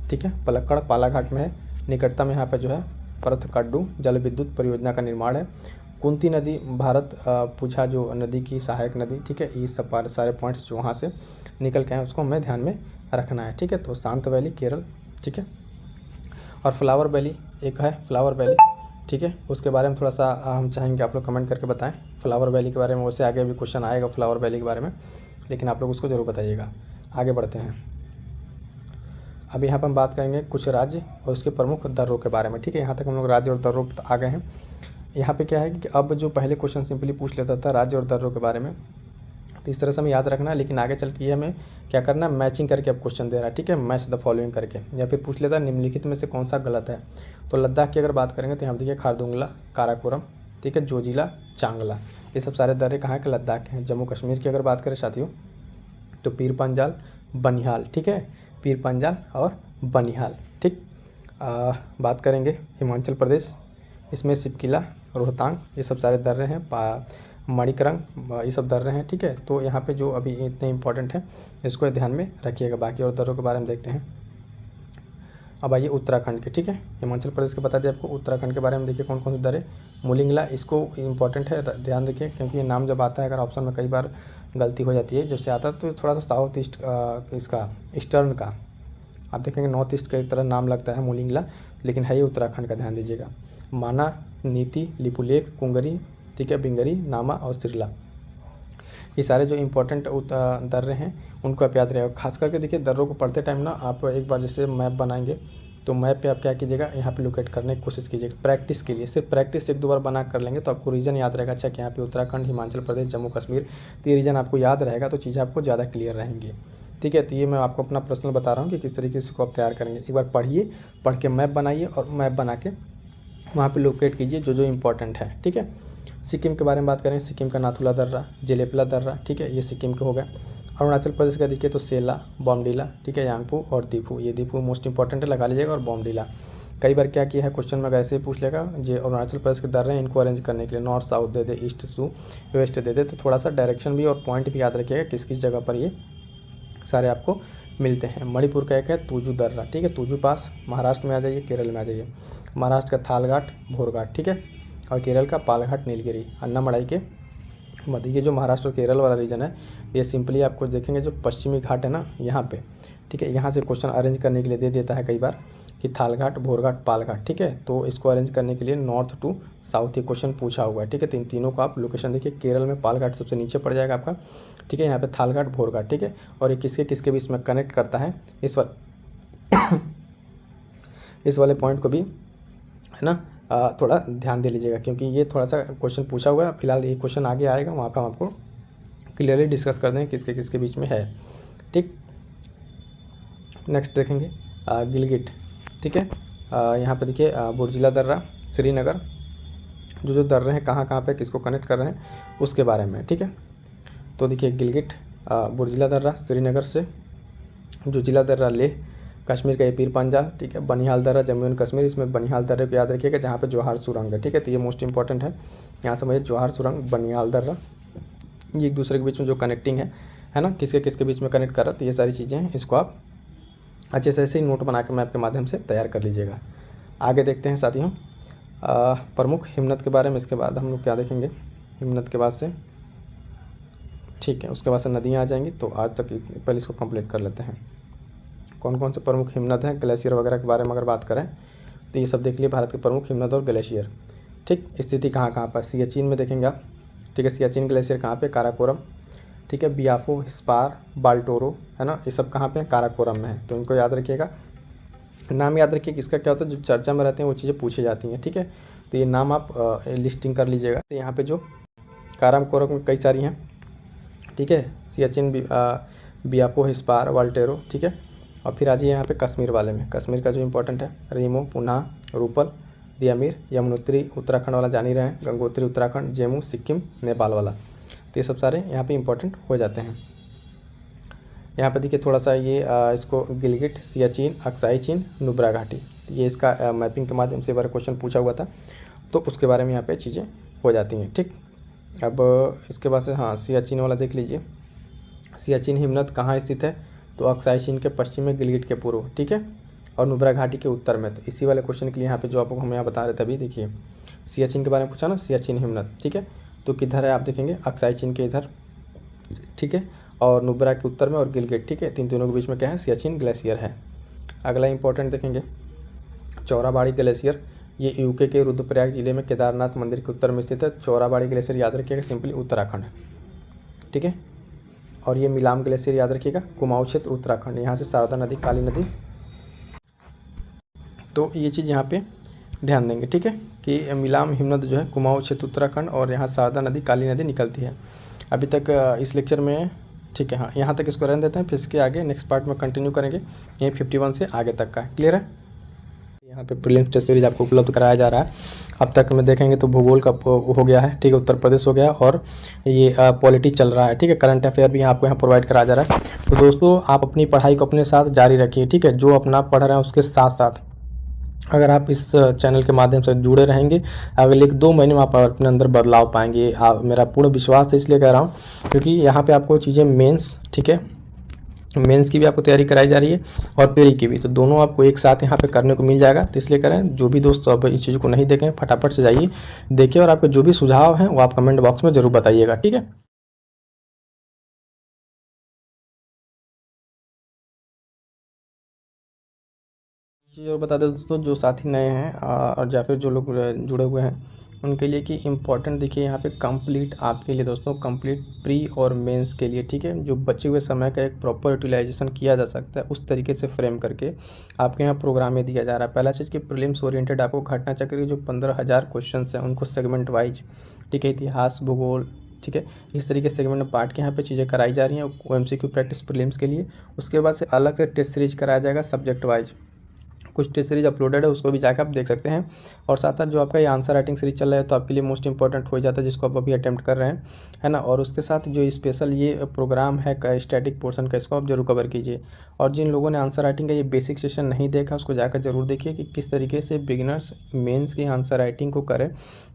ठीक है, पलक्कड़ पालाघाट में है, निकटतम यहाँ पे जो है परथकड्डू जल विद्युत परियोजना का निर्माण है। कुंती नदी भारत पूछा जो नदी की सहायक नदी, ठीक है, ये सब सारे पॉइंट्स जो वहाँ से निकल के हैं उसको हमें ध्यान में रखना है, ठीक है। तो शांत वैली केरल, ठीक है, और फ्लावर वैली एक है, फ्लावर वैली, ठीक है, उसके बारे में थोड़ा सा हम चाहेंगे आप लोग कमेंट करके बताएं फ्लावर वैली के बारे में। वैसे आगे भी क्वेश्चन आएगा फ्लावर वैली के बारे में, लेकिन आप लोग उसको ज़रूर बताइएगा। आगे बढ़ते हैं। अब यहाँ पर हम बात करेंगे कुछ राज्य और उसके प्रमुख दर्रों के बारे में, ठीक है। यहाँ तक हम लोग राज्य और दर्रों आ गए हैं। यहाँ पे क्या है कि अब जो पहले क्वेश्चन सिंपली पूछ लेता था राज्य और दर्रों के बारे में, तो इस तरह से हमें याद रखना है, लेकिन आगे चल के ये हमें क्या करना है, मैचिंग करके अब क्वेश्चन दे रहा है, ठीक है, मैच द फॉलोइंग करके, या फिर पूछ लेता है निम्नलिखित में से कौन सा गलत है। तो लद्दाख की अगर बात करेंगे तो यहाँ देखिए खारदुंगला, काराकोरम, ठीक है, जोजिला, चांगला, ये सब सारे दर्रे कहाँ के, लद्दाख के हैं। जम्मू कश्मीर की अगर बात करें साथियों तो पीर पंजाल, बनिहाल, ठीक है, पीर पंजाल और बनिहाल, ठीक। बात करेंगे हिमाचल प्रदेश, इसमें सिपकिला, रोहतांग, ये सब सारे दर्रे हैं, मणिकरंग, ये सब दर्रे हैं, ठीक है। तो यहाँ पे जो अभी इतने इंपॉर्टेंट हैं इसको ध्यान में रखिएगा। बाकी और दर्रों के बारे में देखते हैं। अब आइए उत्तराखंड के, ठीक है, हिमाचल प्रदेश के बता दिए आपको, उत्तराखंड के बारे में देखिए कौन कौन से दर्रे। मुलिंगला, इसको इंपॉर्टेंट है, ध्यान रखिए, क्योंकि ये नाम जब आता है अगर ऑप्शन में कई बार गलती हो जाती है, जब से आता है तो थोड़ा सा साउथ ईस्ट इसका ईस्टर्न का आप देखेंगे नॉर्थ ईस्ट की तरह नाम लगता है मुलिंगला, लेकिन है ये उत्तराखंड का, ध्यान दीजिएगा। माना, नीति, लिपुलेख, कुंगरी, ठीक है, बिंगरी, नामा और सिरला, ये सारे जो इंपॉर्टेंट दर्रे हैं उनको आप याद रखेगा। खास करके देखिए दर्रों को पढ़ते टाइम ना आप एक बार जैसे मैप बनाएंगे तो मैप पे आप क्या कीजिएगा, यहाँ पे लोकेट करने की कोशिश कीजिएगा प्रैक्टिस के लिए। सिर्फ प्रैक्टिस एक दो बार बना कर लेंगे तो आपको रीजन याद रहेगा। अच्छा कि यहाँ पे उत्तराखंड, हिमाचल प्रदेश, जम्मू कश्मीर, तो ये रीजन आपको याद रहेगा तो चीज़ें आपको ज़्यादा क्लियर रहेंगी। ठीक है, तो ये मैं आपको अपना पर्सनल बता रहा हूँ कि किस तरीके से इसको आप तैयार करेंगे। एक बार पढ़िए, पढ़ के मैप बनाइए और मैप बना के वहाँ पे लोकेट कीजिए जो जो इम्पोर्टेंट है। ठीक है, सिक्किम के बारे में बात करें, सिक्किम का नाथुला दर्रा, जेलेपला दर्रा, ठीक है, ये सिक्किम के हो गए। अरुणाचल प्रदेश का देखिए तो सेला, बॉमडीला, ठीक है, यांगपू और दीफू, ये दीफू मोस्ट इंपॉर्टेंट है, लगा लीजिएगा। और बॉमडीला कई बार क्या किया है क्वेश्चन में अगर ऐसे ही पूछ लेगा, ये अरुणाचल प्रदेश के दर्रे हैं, इनको अरेंज करने के लिए नॉर्थ साउथ दे दे, ईस्ट टू वेस्ट दे दे, तो थोड़ा सा डायरेक्शन भी और पॉइंट भी याद रखिएगा किस किस जगह पर ये सारे आपको मिलते हैं। मणिपुर का एक है तुजू दर्रा, ठीक है, तुजू पास, महाराष्ट्र में आ जाइए, केरल में आ जाइए। महाराष्ट्र का थालघाट, भोरघाट, ठीक है, और केरल का पालघाट, नीलगिरी, अन्नामलाई के मध्य। ये जो महाराष्ट्र और केरल वाला रीजन है ये सिंपली आपको देखेंगे जो पश्चिमी घाट है ना यहाँ पे, ठीक है, यहाँ से क्वेश्चन अरेंज करने के लिए दे देता है कई बार कि थालघाट, भोरघाट, पालघाट, ठीक है, तो इसको अरेंज करने के लिए नॉर्थ टू साउथ ये क्वेश्चन पूछा हुआ है। ठीक है, तो इन तीनों को आप लोकेशन देखिए, केरल में पालघाट सबसे नीचे पड़ जाएगा आपका, ठीक है, यहाँ पे थालघाट, भोरघाट, ठीक है, और ये किसके किसके बीच में कनेक्ट करता है इस वाले पॉइंट को भी है ना थोड़ा ध्यान दे लीजिएगा क्योंकि ये थोड़ा सा क्वेश्चन पूछा हुआ है। फिलहाल ये क्वेश्चन आगे आएगा, वहाँ पर हम आपको क्लियरली डिस्कस कर देंगे किसके किसके बीच में है। ठीक, नेक्स्ट देखेंगे गिलगिट, ठीक है, यहाँ पे देखिए बुर्जिला दर्रा, श्रीनगर, जो जो दर्रे हैं कहाँ पे किसको कनेक्ट कर रहे हैं उसके बारे में। ठीक है, तो देखिए गिलगिट, बुर्जिला दर्रा श्रीनगर से, जो जिला दर्रा लेह कश्मीर का, ये पीर पंजाल, ठीक है, बनिहाल दर्रा जम्मू एंड कश्मीर, इसमें बनिहाल दर्रे को याद रखिएगा जहाँ पे जवाहर सुरंग है। ठीक है, तो ये मोस्ट इंपॉर्टेंट है, यहाँ समझिए जवाहर सुरंग, बनिहाल दर्रा, ये एक दूसरे के बीच में जो कनेक्टिंग है ना, किसके किसके बीच में कनेक्ट कर रहा है, तो ये सारी चीज़ें हैं, इसको आप अच्छे से ऐसे ही नोट बना के मैप के माध्यम से तैयार कर लीजिएगा। आगे देखते हैं साथियों प्रमुख हिमनद के बारे में। इसके बाद हम लोग क्या देखेंगे, हिमनद के बाद से, ठीक है, उसके बाद से नदियाँ आ जाएंगी। तो आज तक पहले इसको कंप्लीट कर लेते हैं। कौन कौन से प्रमुख हिमनद हैं, ग्लेशियर वगैरह के बारे में अगर बात करें तो ये सब देख लिए भारत के प्रमुख हिमनद और ग्लेशियर। ठीक, स्थिति कहाँ कहाँ पर, सियाचिन में देखेंगे आप, ठीक है, सियाचिन ग्लेशियर कहाँ पे, काराकोरम, ठीक है, बियाफो, स्पार, बाल्टोरो, है ना, ये सब कहाँ पे, काराकोरम में है, तो इनको याद रखिएगा। नाम याद रखिए किसका क्या होता है, जो चर्चा में रहते हैं वो चीज़ें पूछी जाती हैं। ठीक है, तो ये नाम आप लिस्टिंग कर लीजिएगा। तो यहाँ पे जो काराकोरम में कई सारी हैं, ठीक है, सियाचिन, बियाफो, स्पार, वाल्टेरो, ठीक है, और फिर आ जाइए यहाँ पे कश्मीर वाले में। कश्मीर का जो इंपॉर्टेंट है रीमो, पुना, रूपल, दियामीर, यमुनोत्री उत्तराखंड वाला जान ही रहे हैं, गंगोत्री उत्तराखंड, जेमू सिक्किम, नेपाल वाला, तो ये सब सारे यहाँ पे इंपॉर्टेंट हो जाते हैं। यहाँ पे देखिए थोड़ा सा ये इसको गिलगिट, सियाचिन, अक्साई चीन, नुब्रा घाटी, ये इसका मैपिंग के माध्यम से एक बार क्वेश्चन पूछा हुआ था तो उसके बारे में यहाँ पे चीज़ें हो जाती हैं। ठीक, अब इसके बाद से हाँ सियाचिन वाला देख लीजिए। सियाचिन हिमनद कहाँ स्थित है, तो अक्साई चीन के पश्चिम में, गिलगिट के पूर्व, ठीक है, और नुब्रा घाटी के उत्तर में। तो इसी वाले क्वेश्चन के लिए यहाँ पे जो आपको हम यहाँ बता रहे थे अभी, देखिए सियाचिन के बारे में पूछा ना, सियाचिन हिमनद, ठीक है, तो किधर है आप देखेंगे, अक्साई चीन के इधर, ठीक है, और नुब्रा के उत्तर में, और गिलगिट, ठीक है, तीनों के बीच में क्या है, सियाचिन ग्लेशियर है। अगला इंपॉर्टेंट देखेंगे चौराबाड़ी ग्लेशियर, ये यूके के रुद्रप्रयाग जिले में केदारनाथ मंदिर के उत्तर में स्थित है। चौराबाड़ी ग्लेशियर याद रखिएगा सिंपली उत्तराखंड, ठीक है, और ये मिलाम ग्लेशियर याद रखिएगा कुमाऊं क्षेत्र उत्तराखंड, यहाँ से शारदा नदी, काली नदी, तो ये चीज़ यहाँ पे ध्यान देंगे। ठीक है, कि मिलाम हिमनद जो है कुमाऊं क्षेत्र उत्तराखंड, और यहाँ शारदा नदी, काली नदी निकलती है। अभी तक इस लेक्चर में, ठीक है, हाँ यहाँ तक इसको रहने देते हैं, फिर इसके आगे नेक्स्ट पार्ट में कंटिन्यू करेंगे। ये 51 से आगे तक का है, क्लियर है। यहाँ पे प्रीलिम्स टेस्ट सीरीज आपको उपलब्ध कराया जा रहा है। अब तक में देखेंगे तो भूगोल का हो गया है, ठीक है, उत्तर प्रदेश हो गया, और ये पॉलिटी चल रहा है, ठीक है, करंट अफेयर भी आपको यहाँ प्रोवाइड कराया जा रहा है। तो दोस्तों आप अपनी पढ़ाई को अपने साथ जारी रखिए, ठीक है, जो अपना पढ़ रहे हैं उसके साथ साथ अगर आप इस चैनल के माध्यम से जुड़े रहेंगे, अगले 1-2 महीने में आप अपने अंदर बदलाव पाएंगे। मेरा पूर्ण विश्वास है, इसलिए कह रहा हूँ क्योंकि यहाँ पे आपको चीज़ें मेंस, ठीक है, मेंस की भी आपको तैयारी कराई जा रही है और प्री की भी, तो दोनों आपको एक साथ यहाँ पे करने को मिल जाएगा। तो इसलिए करें, जो भी दोस्त अब इस चीज़ को नहीं देखें फटाफट से जाइए देखिए, और आपके जो भी सुझाव हैं वो आप कमेंट बॉक्स में ज़रूर बताइएगा, ठीक है। ये और बता दें दोस्तों, जो साथी नए हैं और या फिर जो लोग जुड़े हुए हैं उनके लिए कि इम्पोर्टेंट देखिए यहाँ पे कंप्लीट आपके लिए दोस्तों, कंप्लीट प्री और मेंस के लिए, ठीक है, जो बचे हुए समय का एक प्रॉपर यूटिलाइजेशन किया जा सकता है उस तरीके से फ्रेम करके आपके यहाँ प्रोग्राम में दिया जा रहा है। पहला चीज़ कि प्रीलिम्स ओरिएंटेड आपको घटना चक्र के जो 15,000 क्वेश्चन हैं उनको सेगमेंट वाइज, ठीक है, इतिहास, भूगोल, ठीक है, इस तरीके से सेगमेंट में बांट के यहाँ पे चीज़ें कराई जा रही हैं MCQ प्रैक्टिस प्रीलिम्स के लिए। उसके बाद से अलग से टेस्ट सीरीज कराया जाएगा सब्जेक्ट वाइज, कुछ टेस्ट सीरीज अपलोडेड है, उसको भी जाकर आप देख सकते हैं। और साथ साथ जो आपका ये आंसर राइटिंग सीरीज चल रहा है तो आपके लिए मोस्ट इंपॉर्टेंट हो जाता है, जिसको आप अभी अटेम्प्ट कर रहे हैं, है ना। और उसके साथ जो स्पेशल ये प्रोग्राम है का स्टैटिक पोर्शन का, इसको आप जरूर कवर कीजिए। और जिन लोगों ने आंसर राइटिंग का ये बेसिक सेशन नहीं देखा उसको जाकर जरूर देखिए कि किस तरीके से बिगिनर्स मेंस की आंसर राइटिंग को करें,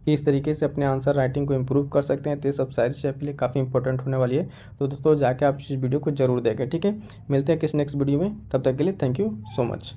कि इस तरीके से अपने आंसर राइटिंग को इम्प्रूव कर सकते हैं। तो ये सब सारी चीज़ आपके लिए काफ़ी इंपॉर्टेंट होने वाली है। तो दोस्तों जाके आप इस वीडियो को जरूर देखें, ठीक है। मिलते हैं किस नेक्स्ट वीडियो में, तब तक के लिए थैंक यू सो मच।